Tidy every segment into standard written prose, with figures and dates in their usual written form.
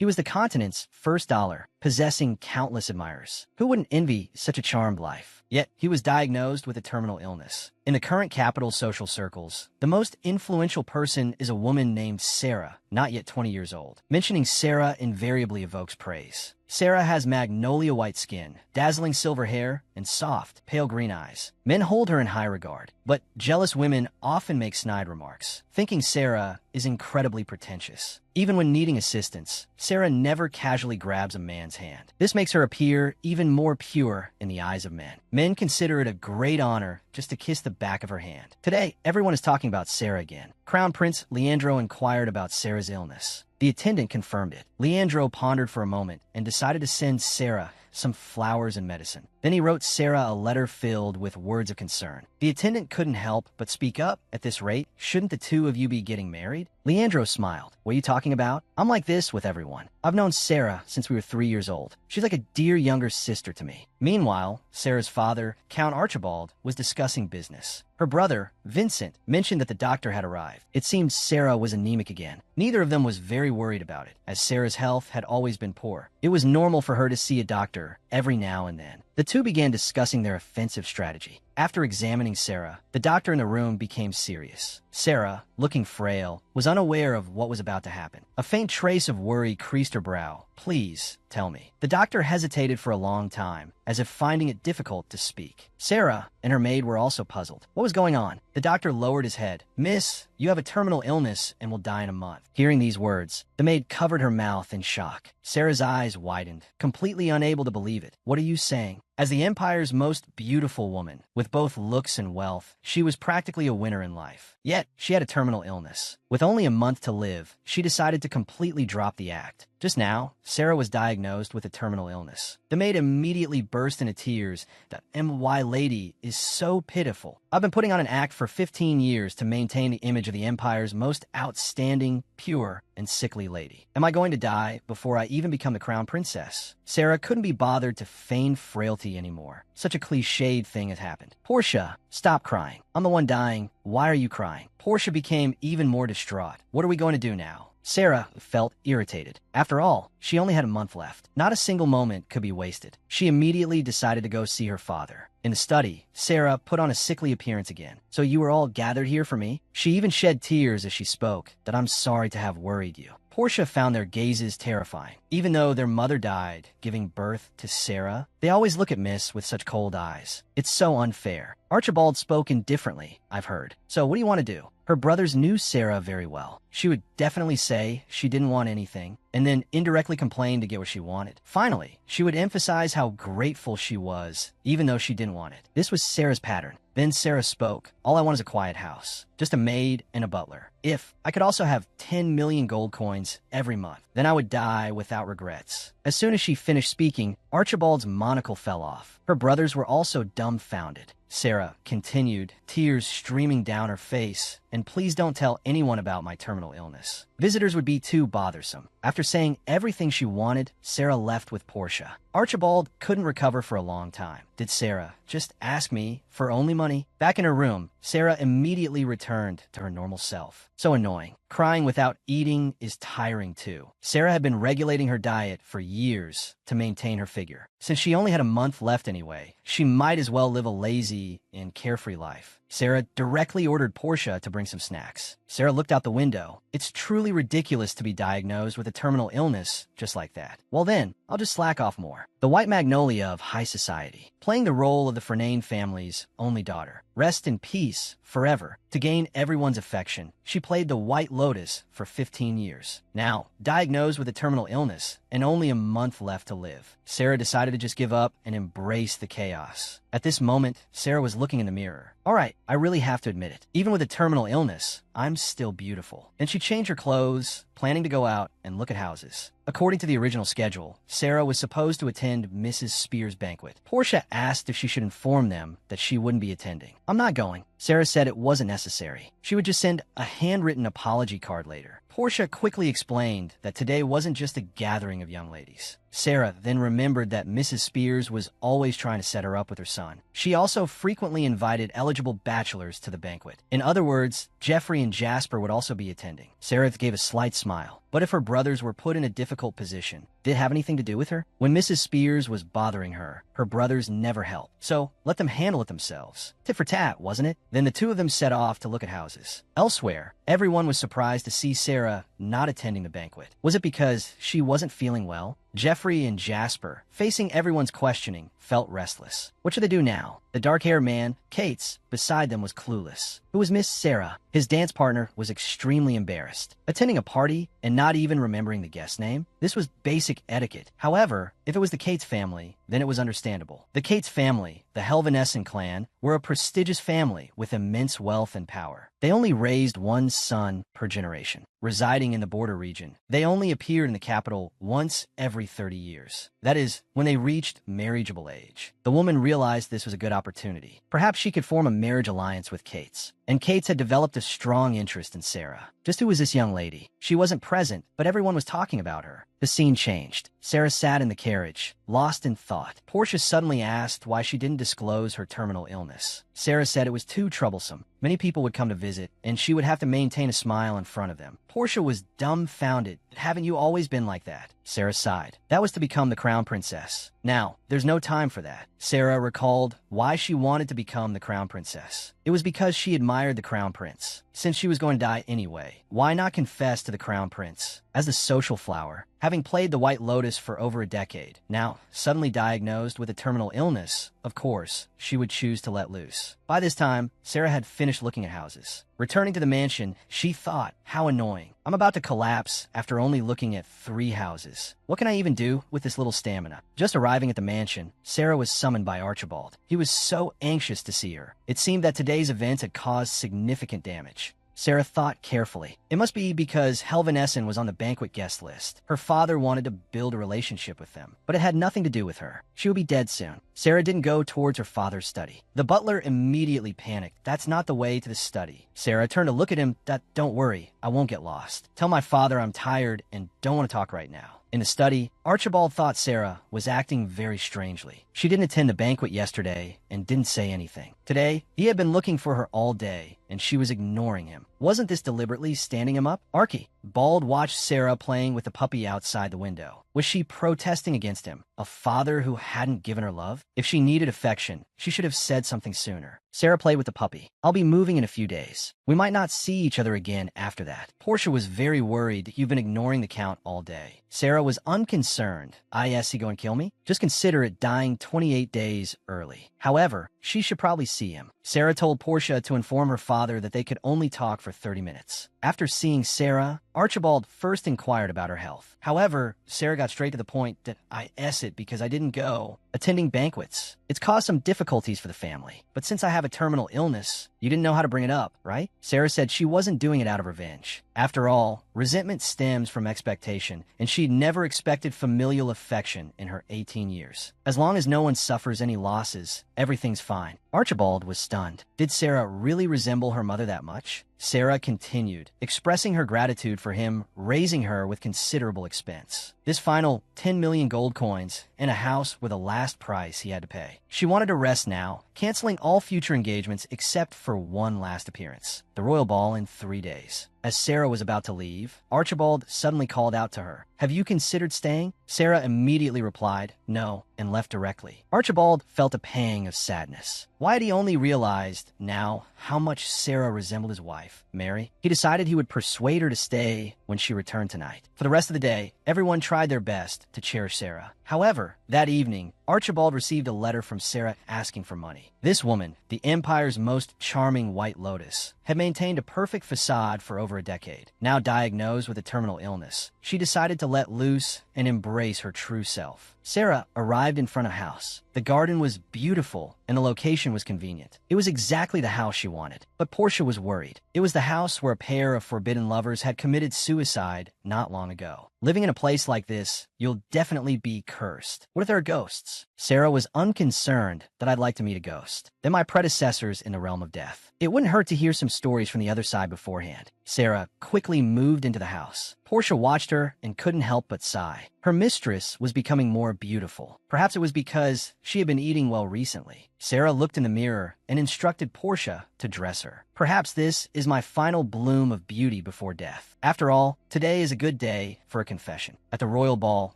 He was the continent's first dollar, possessing countless admirers. Who wouldn't envy such a charmed life? Yet, he was diagnosed with a terminal illness. In the current capital's social circles, the most influential person is a woman named Sarah, not yet 20 years old. Mentioning Sarah invariably evokes praise. Sarah has magnolia white skin, dazzling silver hair, and soft, pale green eyes. Men hold her in high regard, but jealous women often make snide remarks, thinking Sarah is incredibly pretentious. Even when needing assistance, Sarah never casually grabs a man's hand. This makes her appear even more pure in the eyes of men. Men consider it a great honor just to kiss the back of her hand. Today, everyone is talking about Sarah again. Crown Prince Leandro inquired about Sarah's illness. The attendant confirmed it. Leandro pondered for a moment and decided to send Sarah some flowers and medicine. Then he wrote Sarah a letter filled with words of concern. The attendant couldn't help but speak up. At this rate, shouldn't the two of you be getting married? Leandro smiled. What are you talking about? I'm like this with everyone. I've known Sarah since we were 3 years old. She's like a dear younger sister to me. Meanwhile, Sarah's father, Count Archibald, was discussing business. Her brother, Vincent, mentioned that the doctor had arrived. It seemed Sarah was anemic again. Neither of them was very worried about it, as Sarah's health had always been poor. It was normal for her to see a doctor every now and then. The two began discussing their offensive strategy. After examining Sarah, the doctor in the room became serious. Sarah, looking frail, was unaware of what was about to happen. A faint trace of worry creased her brow. Please, tell me. The doctor hesitated for a long time, as if finding it difficult to speak. Sarah and her maid were also puzzled. What was going on? The doctor lowered his head. Miss, you have a terminal illness and will die in a month. Hearing these words, the maid covered her mouth in shock. Sarah's eyes widened, completely unable to believe it. What are you saying? As the empire's most beautiful woman, with both looks and wealth, she was practically a winner in life. Yet, she had a terminal illness. With only a month to live, she decided to completely drop the act. Just now, Sarah was diagnosed with a terminal illness. The maid immediately burst into tears. The MY lady is so pitiful. I've been putting on an act for 15 years to maintain the image of the empire's most outstanding, pure, and sickly lady. Am I going to die before I even become the crown princess? Sarah couldn't be bothered to feign frailty anymore. Such a cliched thing has happened. Portia, stop crying. I'm the one dying. Why are you crying? Portia became even more distraught. What are we going to do now? Sarah felt irritated. After all, she only had a month left. Not a single moment could be wasted. She immediately decided to go see her father. In the study, Sarah put on a sickly appearance again. So you were all gathered here for me? She even shed tears as she spoke, that I'm sorry to have worried you. Portia found their gazes terrifying. Even though their mother died, giving birth to Sarah, they always look at Miss with such cold eyes. It's so unfair. Archibald spoke indifferently, I've heard. So what do you want to do? Her brothers knew Sarah very well. She would definitely say she didn't want anything, and then indirectly complain to get what she wanted. Finally, she would emphasize how grateful she was, even though she didn't want it. This was Sarah's pattern. Then Sarah spoke. All I want is a quiet house. Just a maid and a butler. If I could also have 10 million gold coins every month, then I would die without regrets. As soon as she finished speaking, Archibald's monocle fell off. Her brothers were also dumbfounded. Sarah continued, tears streaming down her face, and please don't tell anyone about my terminal illness. Visitors would be too bothersome. After saying everything she wanted, Sarah left with Portia. Archibald couldn't recover for a long time. Did Sarah just ask me for only money? Back in her room, Sarah immediately returned to her normal self. So annoying. Crying without eating is tiring too. Sarah had been regulating her diet for years to maintain her figure. Since she only had a month left anyway, she might as well live a lazy and carefree life. Sarah directly ordered Portia to bring some snacks. Sarah looked out the window. It's truly ridiculous to be diagnosed with a terminal illness just like that. Well then, I'll just slack off more. The white magnolia of high society, playing the role of the Fernane family's only daughter. Rest in peace forever. To gain everyone's affection, she played the White Lotus for 15 years. Now, diagnosed with a terminal illness and only a month left to live, Sarah decided to just give up and embrace the chaos. At this moment, Sarah was looking in the mirror. All right, I really have to admit it. Even with a terminal illness, I'm still beautiful. Then she changed her clothes, planning to go out and look at houses. According to the original schedule, Sarah was supposed to attend Mrs. Spears' banquet. Portia asked if she should inform them that she wouldn't be attending. I'm not going. Sarah said it wasn't necessary. She would just send a handwritten apology card later. Portia quickly explained that today wasn't just a gathering of young ladies. Sarah then remembered that Mrs. Spears was always trying to set her up with her son. She also frequently invited eligible bachelors to the banquet. In other words, Jeffrey and Jasper would also be attending. Sarah gave a slight smile. But if her brothers were put in a difficult position, did it have anything to do with her? When Mrs. Spears was bothering her, her brothers never helped. So let them handle it themselves. Tit for tat, wasn't it? Then the two of them set off to look at houses. Elsewhere, everyone was surprised to see Sarah not attending the banquet. Was it because she wasn't feeling well? Jeffrey and Jasper, facing everyone's questioning, felt restless. What should they do now? The dark-haired man, Kate's, beside them was clueless. Who was Miss Sarah? His dance partner was extremely embarrassed. Attending a party and not even remembering the guest's name? This was basic etiquette. However, if it was the Cates family, then it was understandable. The Cates family, the Helvenessen clan, were a prestigious family with immense wealth and power. They only raised one son per generation. Residing in the border region, they only appeared in the capital once every 30 years. That is, when they reached marriageable age. The woman realized this was a good opportunity. Perhaps she could form a marriage alliance with Kate's. And Kate's had developed a strong interest in Sarah. Just who was this young lady? She wasn't present, but everyone was talking about her. The scene changed. Sarah sat in the carriage, lost in thought. Portia suddenly asked why she didn't disclose her terminal illness. Sarah said it was too troublesome. Many people would come to visit, and she would have to maintain a smile in front of them. Portia was dumbfounded. Haven't you always been like that? Sarah sighed. That was to become the crown princess. Now, there's no time for that. Sarah recalled why she wanted to become the crown princess. It was because she admired the crown prince. Since she was going to die anyway, why not confess to the crown prince? As the social flower, having played the White Lotus for over a decade, now suddenly diagnosed with a terminal illness, of course, she would choose to let loose. By this time, Sarah had finished looking at houses. Returning to the mansion, she thought, how annoying. I'm about to collapse after only looking at 3 houses. What can I even do with this little stamina? Just arriving at the mansion, Sarah was summoned by Archibald. He was so anxious to see her. It seemed that today's events had caused significant damage. Sarah thought carefully. It must be because Helvenessen was on the banquet guest list. Her father wanted to build a relationship with them, but it had nothing to do with her. She would be dead soon. Sarah didn't go towards her father's study. The butler immediately panicked. That's not the way to the study. Sarah turned to look at him. Don't worry, I won't get lost. Tell my father I'm tired and don't want to talk right now. In the study, Archibald thought Sarah was acting very strangely. She didn't attend the banquet yesterday and didn't say anything. Today, he had been looking for her all day, and she was ignoring him. Wasn't this deliberately standing him up? Archibald watched Sarah playing with the puppy outside the window. Was she protesting against him? A father who hadn't given her love? If she needed affection, she should have said something sooner. Sarah played with the puppy. I'll be moving in a few days. We might not see each other again after that. Portia was very worried that you've been ignoring the Count all day. Sarah was unconcerned. Is he going to kill me? Just consider it dying 28 days early. However, she should probably see him. Sarah told Portia to inform her father that they could only talk for 30 minutes. After seeing Sarah, Archibald first inquired about her health. However, Sarah got straight to the point that I S it because I didn't go. Attending banquets. It's caused some difficulties for the family. But since I have a terminal illness, you didn't know how to bring it up, right? Sarah said she wasn't doing it out of revenge. After all, resentment stems from expectation, and she'd never expected familial affection in her 18 years. As long as no one suffers any losses, everything's fine. Archibald was stunned. Did Sarah really resemble her mother that much? Sarah continued, expressing her gratitude for him raising her with considerable expense. This final 10 million gold coins and a house were the last price he had to pay. She wanted to rest now, canceling all future engagements except for one last appearance, the royal ball in 3 days. As Sarah was about to leave, Archibald suddenly called out to her, "Have you considered staying?" Sarah immediately replied, "No," and left directly. Archibald felt a pang of sadness. Why had he only realized now how much Sarah resembled his wife, Mary? He decided he would persuade her to stay when she returned tonight. For the rest of the day, everyone tried their best to cherish Sarah. However, that evening, Archibald received a letter from Sarah asking for money. This woman, the Empire's most charming White Lotus, had maintained a perfect facade for over a decade. Now diagnosed with a terminal illness, she decided to let loose and embrace her true self. Sarah arrived in front of a house. The garden was beautiful and the location was convenient. It was exactly the house she wanted. But Portia was worried. It was the house where a pair of forbidden lovers had committed suicide not long ago. Living in a place like this, you'll definitely be cursed. What if there are ghosts? Sarah was unconcerned that I'd like to meet a ghost. They're my predecessors in the realm of death. It wouldn't hurt to hear some stories from the other side beforehand. Sarah quickly moved into the house. Portia watched her and couldn't help but sigh. Her mistress was becoming more beautiful. Perhaps it was because she had been eating well recently. Sarah looked in the mirror and instructed Portia to dress her. Perhaps this is my final bloom of beauty before death. After all, today is a good day for a confession. At the royal ball,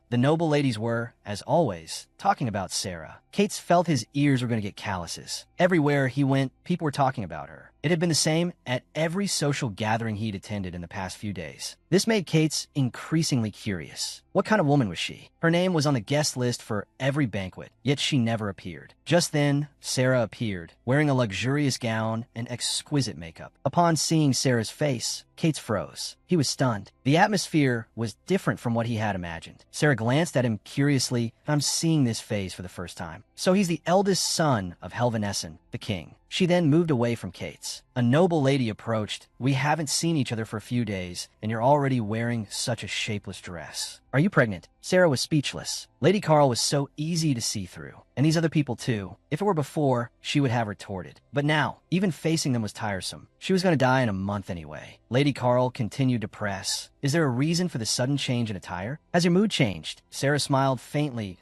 the noble ladies were, as always, talking about Sarah. Kate's felt his ears were going to get calluses. Everywhere he went, people were talking about her. It had been the same at every social gathering he'd attended in the past few days. This made Kate's increasingly curious. What kind of woman was she? Her name was on the guest list for every banquet, yet she never appeared. Just then, Sarah appeared, wearing a luxurious gown and exquisite makeup. Upon seeing Sarah's face, Kate's froze. He was stunned. The atmosphere was different from what he had imagined. Sarah glanced at him curiously. I'm seeing this face for the first time. So he's the eldest son of Helvanessen, the king. She then moved away from Kate's. A noble lady approached. We haven't seen each other for a few days, and you're already wearing such a shapeless dress. Are you pregnant? Sarah was speechless. Lady Carl was so easy to see through. And these other people too. If it were before, she would have retorted. But now, even facing them was tiresome. She was going to die in a month anyway. Lady Carl continued to press. Is there a reason for the sudden change in attire? Has your mood changed? Sarah smiled faintly.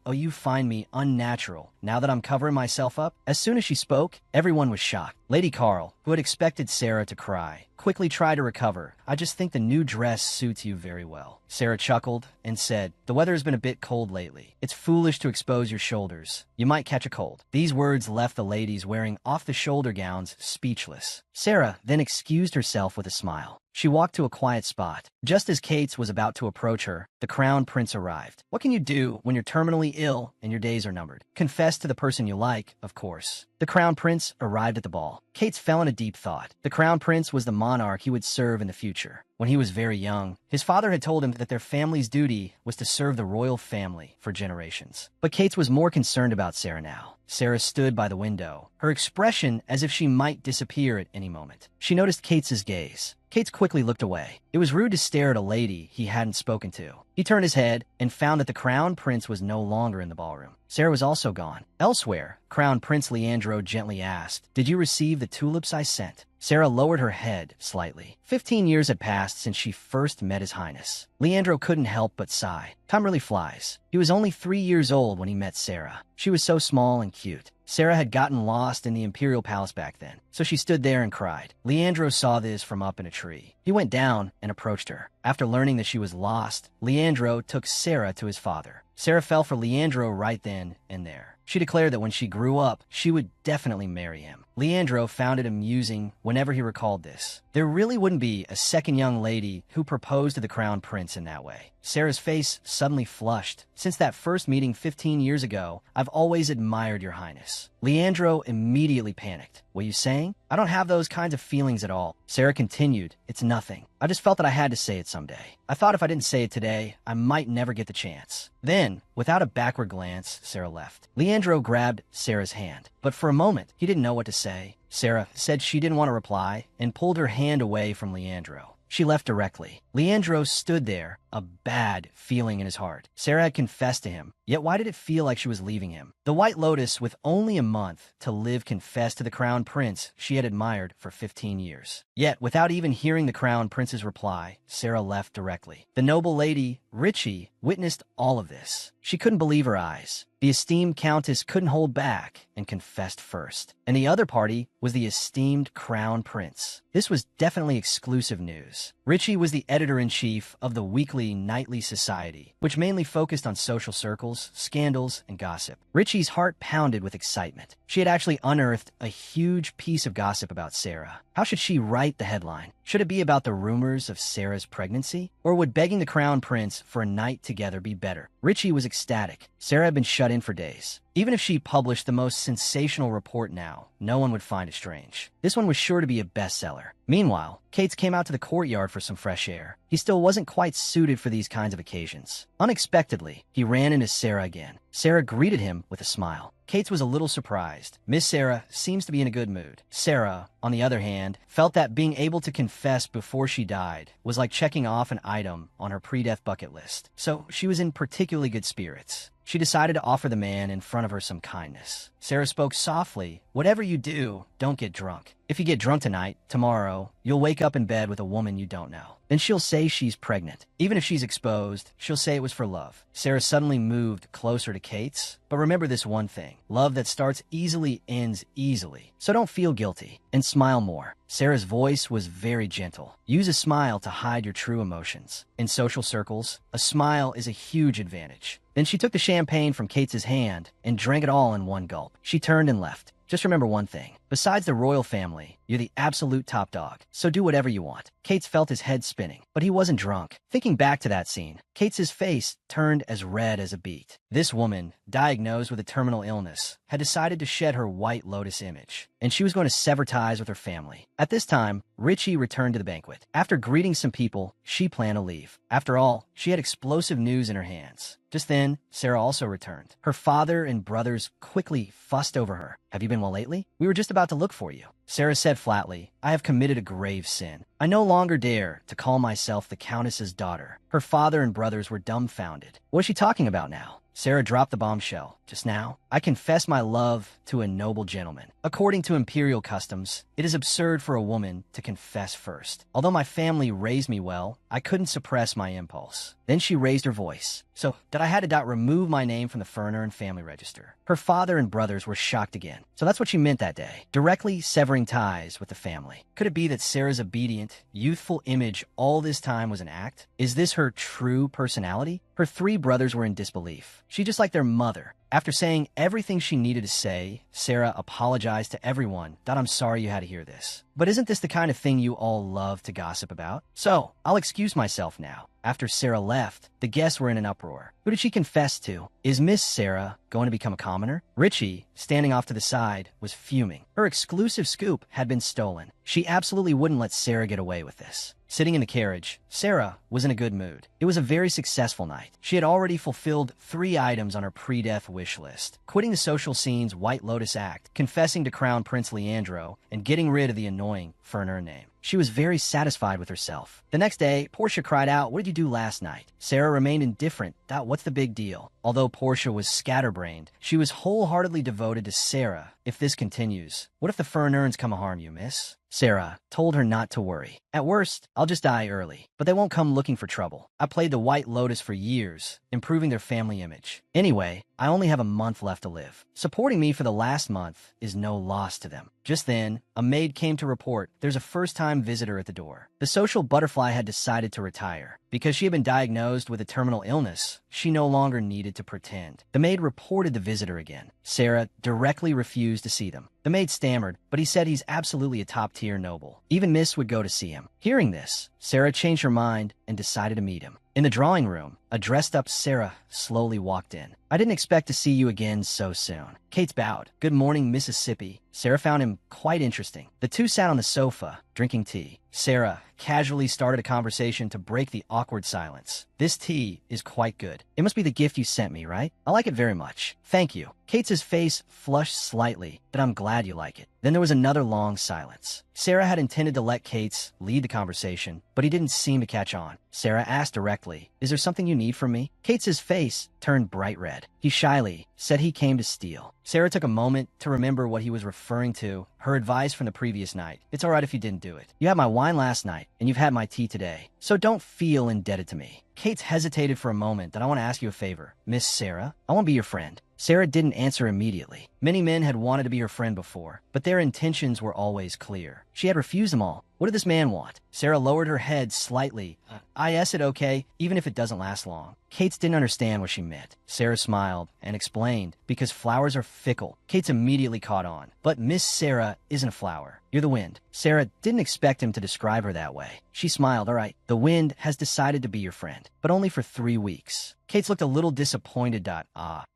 Oh, you find me unnatural, now that I'm covering myself up? As soon as she spoke, everyone was shocked. Lady Carl, who had expected Sarah to cry, quickly tried to recover. I just think the new dress suits you very well. Sarah chuckled and said, the weather has been a bit cold lately. It's foolish to expose your shoulders. You might catch a cold. These words left the ladies wearing off-the-shoulder gowns speechless. Sarah then excused herself with a smile. She walked to a quiet spot. Just as Kate's was about to approach her, the crown prince arrived. What can you do when you're terminally ill and your days are numbered? Confess to the person you like, of course. The crown prince arrived at the ball. Kate's fell in a deep thought. The crown prince was the monarch he would serve in the future. When he was very young, his father had told him that their family's duty was to serve the royal family for generations. But Kate's was more concerned about Sarah now. Sarah stood by the window, her expression as if she might disappear at any moment. She noticed Kate's gaze. Kate's quickly looked away. It was rude to stare at a lady he hadn't spoken to. He turned his head and found that the crown prince was no longer in the ballroom. Sarah was also gone. Elsewhere, Crown Prince Leandro gently asked, did you receive the tulips I sent? Sarah lowered her head slightly. 15 years had passed since she first met His Highness. Leandro couldn't help but sigh. Time really flies. He was only 3 years old when he met Sarah. She was so small and cute. Sarah had gotten lost in the imperial palace back then, so she stood there and cried. Leandro saw this from up in a tree. He went down and approached her. After learning that she was lost, Leandro took Sarah to his father. Sarah fell for Leandro right then and there. She declared that when she grew up, she would definitely marry him. Leandro found it amusing whenever he recalled this. There really wouldn't be a second young lady who proposed to the crown prince in that way. Sarah's face suddenly flushed. Since that first meeting 15 years ago, I've always admired your highness. Leandro immediately panicked. What are you saying? I don't have those kinds of feelings at all. Sarah continued, it's nothing. I just felt that I had to say it someday. I thought if I didn't say it today, I might never get the chance. Then, without a backward glance, Sarah left. Leandro grabbed Sarah's hand, but for a moment, he didn't know what to say. Sarah said she didn't want to reply and pulled her hand away from Leandro. She left directly. Leandro stood there, a bad feeling in his heart. Sarah had confessed to him, yet why did it feel like she was leaving him? The White Lotus, with only a month to live, confessed to the crown prince she had admired for 15 years. Yet, without even hearing the crown prince's reply, Sarah left directly. The noble lady, Richie, witnessed all of this. She couldn't believe her eyes. The esteemed countess couldn't hold back and confessed first. And the other party was the esteemed crown prince. This was definitely exclusive news. Richie was the editor-in-chief of the weekly Nightly Society, which mainly focused on social circles, scandals, and gossip. Richie's heart pounded with excitement. She had actually unearthed a huge piece of gossip about Sarah. How should she write the headline? Should it be about the rumors of Sarah's pregnancy? Or would begging the crown prince for a night together be better? Richie was ecstatic. Sarah had been shut in for days. Even if she published the most sensational report now, no one would find it strange. This one was sure to be a bestseller. Meanwhile, Kate's came out to the courtyard for some fresh air. He still wasn't quite suited for these kinds of occasions. Unexpectedly, he ran into Sarah again. Sarah greeted him with a smile. Kate's was a little surprised. Miss Sarah seems to be in a good mood. Sarah, on the other hand, felt that being able to confess before she died was like checking off an item on her pre-death bucket list. So she was in particularly good spirits. She decided to offer the man in front of her some kindness. Sarah spoke softly. Whatever you do, don't get drunk. If you get drunk tonight, tomorrow, you'll wake up in bed with a woman you don't know. Then she'll say she's pregnant. Even if she's exposed, she'll say it was for love. Sarah suddenly moved closer to Kate's. But remember this one thing. Love that starts easily ends easily. So don't feel guilty and smile more. Sarah's voice was very gentle. Use a smile to hide your true emotions. In social circles, a smile is a huge advantage. Then she took the champagne from Kate's hand and drank it all in one gulp. She turned and left. Just remember one thing. Besides the royal family, you're the absolute top dog. So do whatever you want. Kate's felt his head spinning, but he wasn't drunk. Thinking back to that scene, Kate's face turned as red as a beet. This woman, diagnosed with a terminal illness, had decided to shed her White Lotus image, and she was going to sever ties with her family. At this time, Richie returned to the banquet. After greeting some people, she planned to leave. After all, she had explosive news in her hands. Just then, Sarah also returned. Her father and brothers quickly fussed over her. Have you been well lately? We were just about to look for you. Sarah said flatly, I have committed a grave sin. I no longer dare to call myself the Countess's daughter. Her father and brothers were dumbfounded. What is she talking about now? Sarah dropped the bombshell. Just now, I confess my love to a noble gentleman. According to imperial customs, it is absurd for a woman to confess first. Although my family raised me well, I couldn't suppress my impulse. Then she raised her voice. So, that I had to remove my name from the Ferner and family register. Her father and brothers were shocked again. So that's what she meant that day. Directly severing ties with the family. Could it be that Sarah's obedient, youthful image all this time was an act? Is this her true personality? Her three brothers were in disbelief. She just like their mother. After saying everything she needed to say, Sarah apologized to everyone. That I'm sorry you had to hear this. But isn't this the kind of thing you all love to gossip about? So, I'll excuse myself now. After Sarah left, the guests were in an uproar. Who did she confess to? Is Miss Sarah going to become a commoner? Richie, standing off to the side, was fuming. Her exclusive scoop had been stolen. She absolutely wouldn't let Sarah get away with this. Sitting in the carriage, Sarah was in a good mood. It was a very successful night. She had already fulfilled 3 items on her pre-death wish list. Quitting the social scene's White Lotus act, confessing to Crown Prince Leandro, and getting rid of the annoying Ferner name. She was very satisfied with herself. The next day, Portia cried out, "What did you do last night?" Sarah remained indifferent. What's the big deal? Although Portia was scatterbrained, she was wholeheartedly devoted to Sarah. If this continues, what if the Fernurns come to harm you, miss? Sarah told her not to worry. At worst, I'll just die early, but they won't come looking for trouble. I played the White Lotus for years, improving their family image. Anyway, I only have a month left to live. Supporting me for the last month is no loss to them. Just then, a maid came to report there's a first-time visitor at the door. The social butterfly had decided to retire. Because she had been diagnosed with a terminal illness, she no longer needed to pretend. The maid reported the visitor again. Sarah directly refused to see them. The maid stammered, but he said he's absolutely a top-tier noble. Even Miss would go to see him. Hearing this, Sarah changed her mind and decided to meet him. In the drawing room, a dressed-up Sarah slowly walked in. I didn't expect to see you again so soon. Kate bowed. Good morning, Mississippi. Sarah found him quite interesting. The two sat on the sofa, drinking tea. Sarah casually started a conversation to break the awkward silence. This tea is quite good. It must be the gift you sent me, right? I like it very much. Thank you. Kate's face flushed slightly, but I'm glad you like it. Then there was another long silence. Sarah had intended to let Kate's lead the conversation, but he didn't seem to catch on. Sarah asked directly, "Is there something you need from me?" Kate's face turned bright red. He shyly said he came to steal. Sarah took a moment to remember what he was referring to, her advice from the previous night. It's all right if you didn't do it. You had my wine last night, and you've had my tea today, so don't feel indebted to me. Kate hesitated for a moment. I want to ask you a favor. Miss Sarah, I want to be your friend. Sarah didn't answer immediately. Many men had wanted to be her friend before, but their intentions were always clear. She had refused them all. What did this man want? Sarah lowered her head slightly. I said okay, even if it doesn't last long. Kate didn't understand what she meant. Sarah smiled and explained, because flowers are fickle. Kate immediately caught on. But Miss Sarah isn't a flower. You're the wind. Sarah didn't expect him to describe her that way. She smiled. All right, the wind has decided to be your friend, but only for 3 weeks. Kate looked a little disappointed.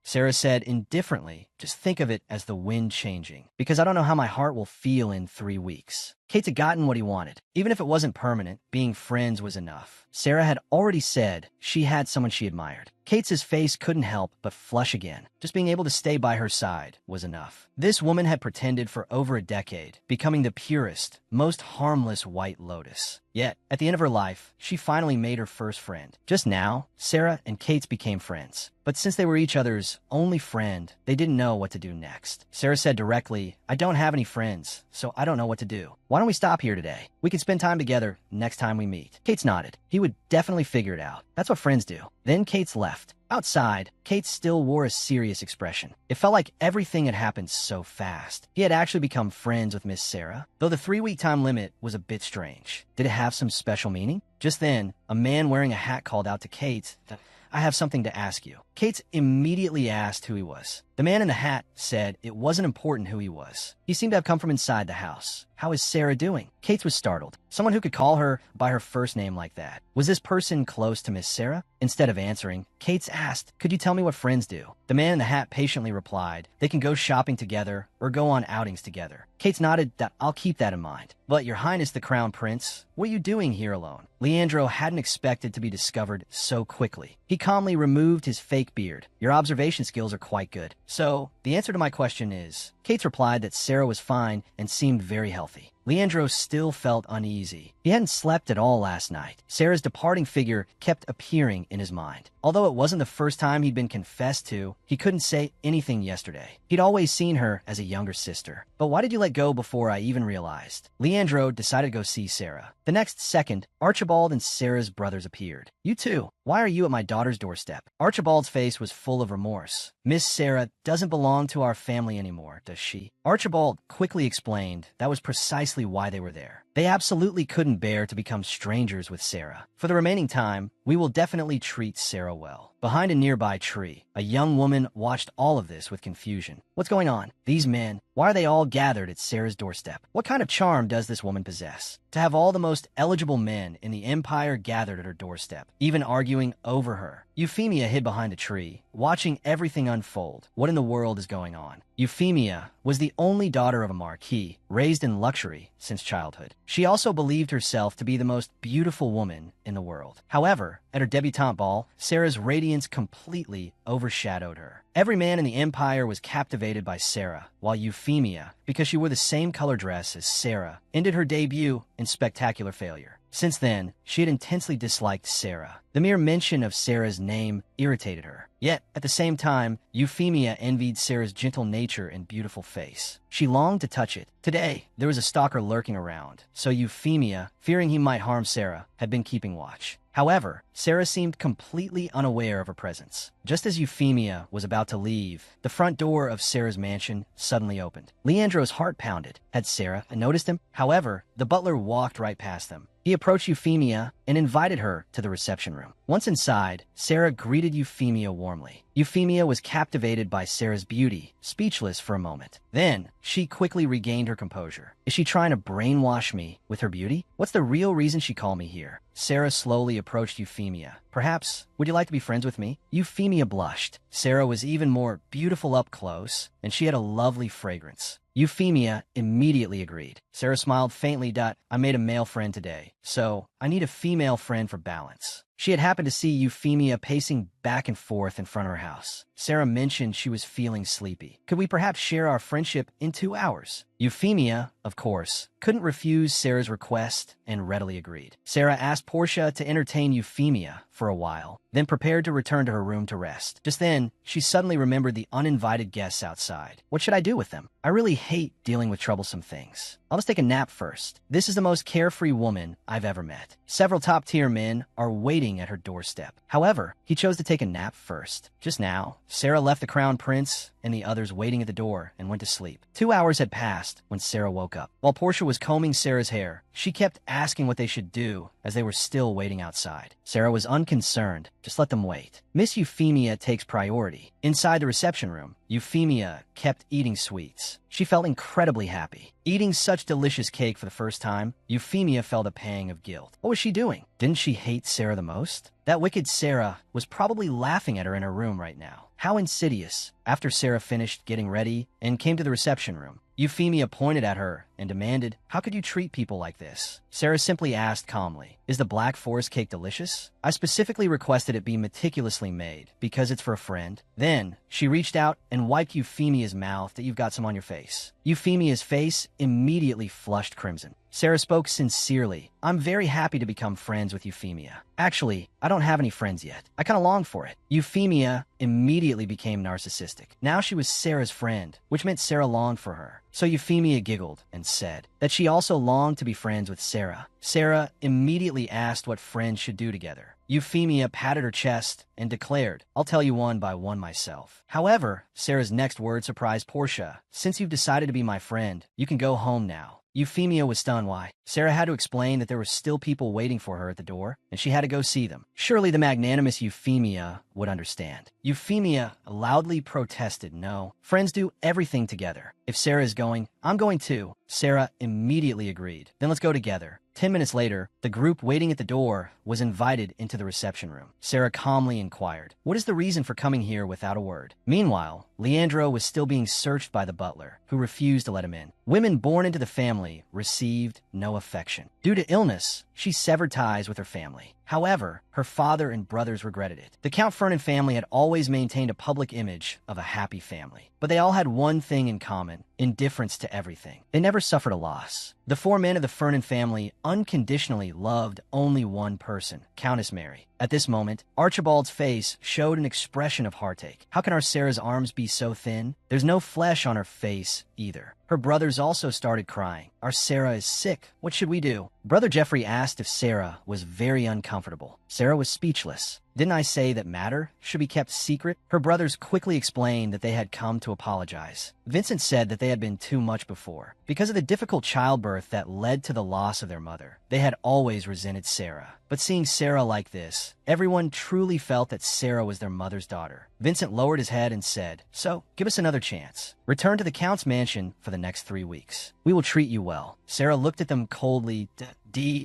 Sarah said indifferently, just think of it as the wind changing, because I don't know how my heart will feel in 3 weeks. Kate had gotten what he wanted. Even if it wasn't permanent, being friends was enough. Sarah had already said she had someone she admired. Kate's face couldn't help but flush again. Just being able to stay by her side was enough. This woman had pretended for over a decade, becoming the purest, most harmless White Lotus. Yet, at the end of her life, she finally made her first friend. Just now, Sarah and Kate became friends. But since they were each other's only friend, they didn't know what to do next. Sarah said directly, I don't have any friends, so I don't know what to do. Why don't we stop here today? We can spend time together next time we meet. Kate's nodded. He would definitely figure it out. That's what friends do. Then Kate's left. Outside, Kate still wore a serious expression. It felt like everything had happened so fast. He had actually become friends with Miss Sarah, though the 3-week time limit was a bit strange. Did it have some special meaning? Just then, a man wearing a hat called out to Kate, "I have something to ask you." Kate immediately asked who he was. The man in the hat said it wasn't important who he was. He seemed to have come from inside the house. "How is Sarah doing?" Kate was startled. Someone who could call her by her first name like that. Was this person close to Miss Sarah? Instead of answering, Kate asked, "Could you tell me what friends do?" The man in the hat patiently replied, "They can go shopping together or go on outings together." Kate nodded that, "I'll keep that in mind." "But Your Highness the Crown Prince, what are you doing here alone?" Leandro hadn't expected to be discovered so quickly. He calmly removed his fake beard. "Your observation skills are quite good." "So, the answer to my question is..." Kate replied that Sarah was fine and seemed very healthy. Leandro still felt uneasy. He hadn't slept at all last night. Sarah's departing figure kept appearing in his mind. Although it wasn't the first time he'd been confessed to, he couldn't say anything yesterday. He'd always seen her as a younger sister. "But why did you let go before I even realized?" Leandro decided to go see Sarah. The next second, Archibald and Sarah's brothers appeared. "You too. Why are you at my daughter's doorstep?" Archibald's face was full of remorse. "Miss Sarah doesn't belong to our family anymore, does she?" Archibald quickly explained that was precisely why they were there. They absolutely couldn't bear to become strangers with Sarah. "For the remaining time, we will definitely treat Sarah well." Behind a nearby tree, a young woman watched all of this with confusion. "What's going on? These men, why are they all gathered at Sarah's doorstep? What kind of charm does this woman possess? To have all the most eligible men in the Empire gathered at her doorstep, even arguing over her." Euphemia hid behind a tree, watching everything unfold. What in the world is going on? Euphemia was the only daughter of a marquis, raised in luxury since childhood. She also believed herself to be the most beautiful woman in the world. However, at her debutante ball, Sarah's radiance completely overshadowed her. Every man in the Empire was captivated by Sarah, while Euphemia, because she wore the same color dress as Sarah, ended her debut in spectacular failure. Since then, she had intensely disliked Sarah. The mere mention of Sarah's name irritated her. Yet, at the same time, Euphemia envied Sarah's gentle nature and beautiful face. She longed to touch it. Today, there was a stalker lurking around, so Euphemia, fearing he might harm Sarah, had been keeping watch. However, Sarah seemed completely unaware of her presence. Just as Euphemia was about to leave, the front door of Sarah's mansion suddenly opened. Leandro's heart pounded. Had Sarah noticed him? However, the butler walked right past them. He approached Euphemia and invited her to the reception room. Once inside, Sarah greeted Euphemia warmly. Euphemia was captivated by Sarah's beauty, speechless for a moment. Then, she quickly regained her composure. "Is she trying to brainwash me with her beauty? What's the real reason she called me here?" Sarah slowly approached Euphemia. "Perhaps, would you like to be friends with me?" Euphemia blushed. Sarah was even more beautiful up close, and she had a lovely fragrance. Euphemia immediately agreed. Sarah smiled faintly. "I made a male friend today, so I need a female friend for balance." She had happened to see Euphemia pacing back and forth in front of her house. Sarah mentioned she was feeling sleepy. "Could we perhaps share our friendship in 2 hours?" Euphemia, of course, couldn't refuse Sarah's request and readily agreed. Sarah asked Portia to entertain Euphemia for a while, then prepared to return to her room to rest. Just then, she suddenly remembered the uninvited guests outside. "What should I do with them? I really hate dealing with troublesome things. I'll just take a nap first." This is the most carefree woman I've ever met. Several top-tier men are waiting at her doorstep. However, he chose to take a nap first. Just now, Sarah left the Crown Prince and the others waiting at the door and went to sleep. 2 hours had passed when Sarah woke up. While Portia was combing Sarah's hair, she kept asking what they should do as they were still waiting outside. Sarah was unconcerned. Just let them wait. Miss Euphemia takes priority. Inside the reception room, Euphemia kept eating sweets. She felt incredibly happy. Eating such delicious cake for the first time, Euphemia felt a pang of guilt. What was she doing? Didn't she hate Sarah the most? That wicked Sarah was probably laughing at her in her room right now. How insidious. After Sarah finished getting ready and came to the reception room, Euphemia pointed at her and demanded, "How could you treat people like this?" Sarah simply asked calmly, "Is the Black Forest cake delicious? I specifically requested it be meticulously made because it's for a friend." Then, she reached out and wiped Euphemia's mouth. "That you've got some on your face." Euphemia's face immediately flushed crimson. Sarah spoke sincerely. "I'm very happy to become friends with Euphemia. Actually, I don't have any friends yet. I kind of long for it." Euphemia immediately became narcissistic. Now she was Sarah's friend, which meant Sarah longed for her. So Euphemia giggled and said that she also longed to be friends with Sarah. Sarah immediately asked what friends should do together. Euphemia patted her chest and declared, "I'll tell you one by one myself." However, Sarah's next word surprised Portia. "Since you've decided to be my friend, you can go home now." Euphemia was stunned. Why? Sarah had to explain that there were still people waiting for her at the door, and she had to go see them. Surely the magnanimous Euphemia would understand. Euphemia loudly protested, "No, friends do everything together. If Sarah is going, I'm going too." Sarah immediately agreed. "Then let's go together." 10 minutes later, the group waiting at the door was invited into the reception room. Sarah calmly inquired, "What is the reason for coming here without a word?" Meanwhile, Leandro was still being searched by the butler, who refused to let him in. Women born into the family received no affection. Due to illness, she severed ties with her family. However, her father and brothers regretted it. The Count Fernan family had always maintained a public image of a happy family. But they all had one thing in common: indifference to everything. They never suffered a loss. The four men of the Fernan family unconditionally loved only one person, Countess Mary. At this moment, Archibald's face showed an expression of heartache. How can our Sarah's arms be so thin? There's no flesh on her face either. Her brothers also started crying. "Our Sarah is sick. What should we do?" Brother Jeffrey asked if Sarah was very uncomfortable. Sarah was speechless. "Didn't I say that matter should be kept secret?" Her brothers quickly explained that they had come to apologize. Vincent said that they had been too much before. Because of the difficult childbirth that led to the loss of their mother, they had always resented Sarah. But seeing Sarah like this, everyone truly felt that Sarah was their mother's daughter. Vincent lowered his head and said, "So, give us another chance. Return to the Count's mansion for the next 3 weeks. We will treat you well." Sarah looked at them coldly.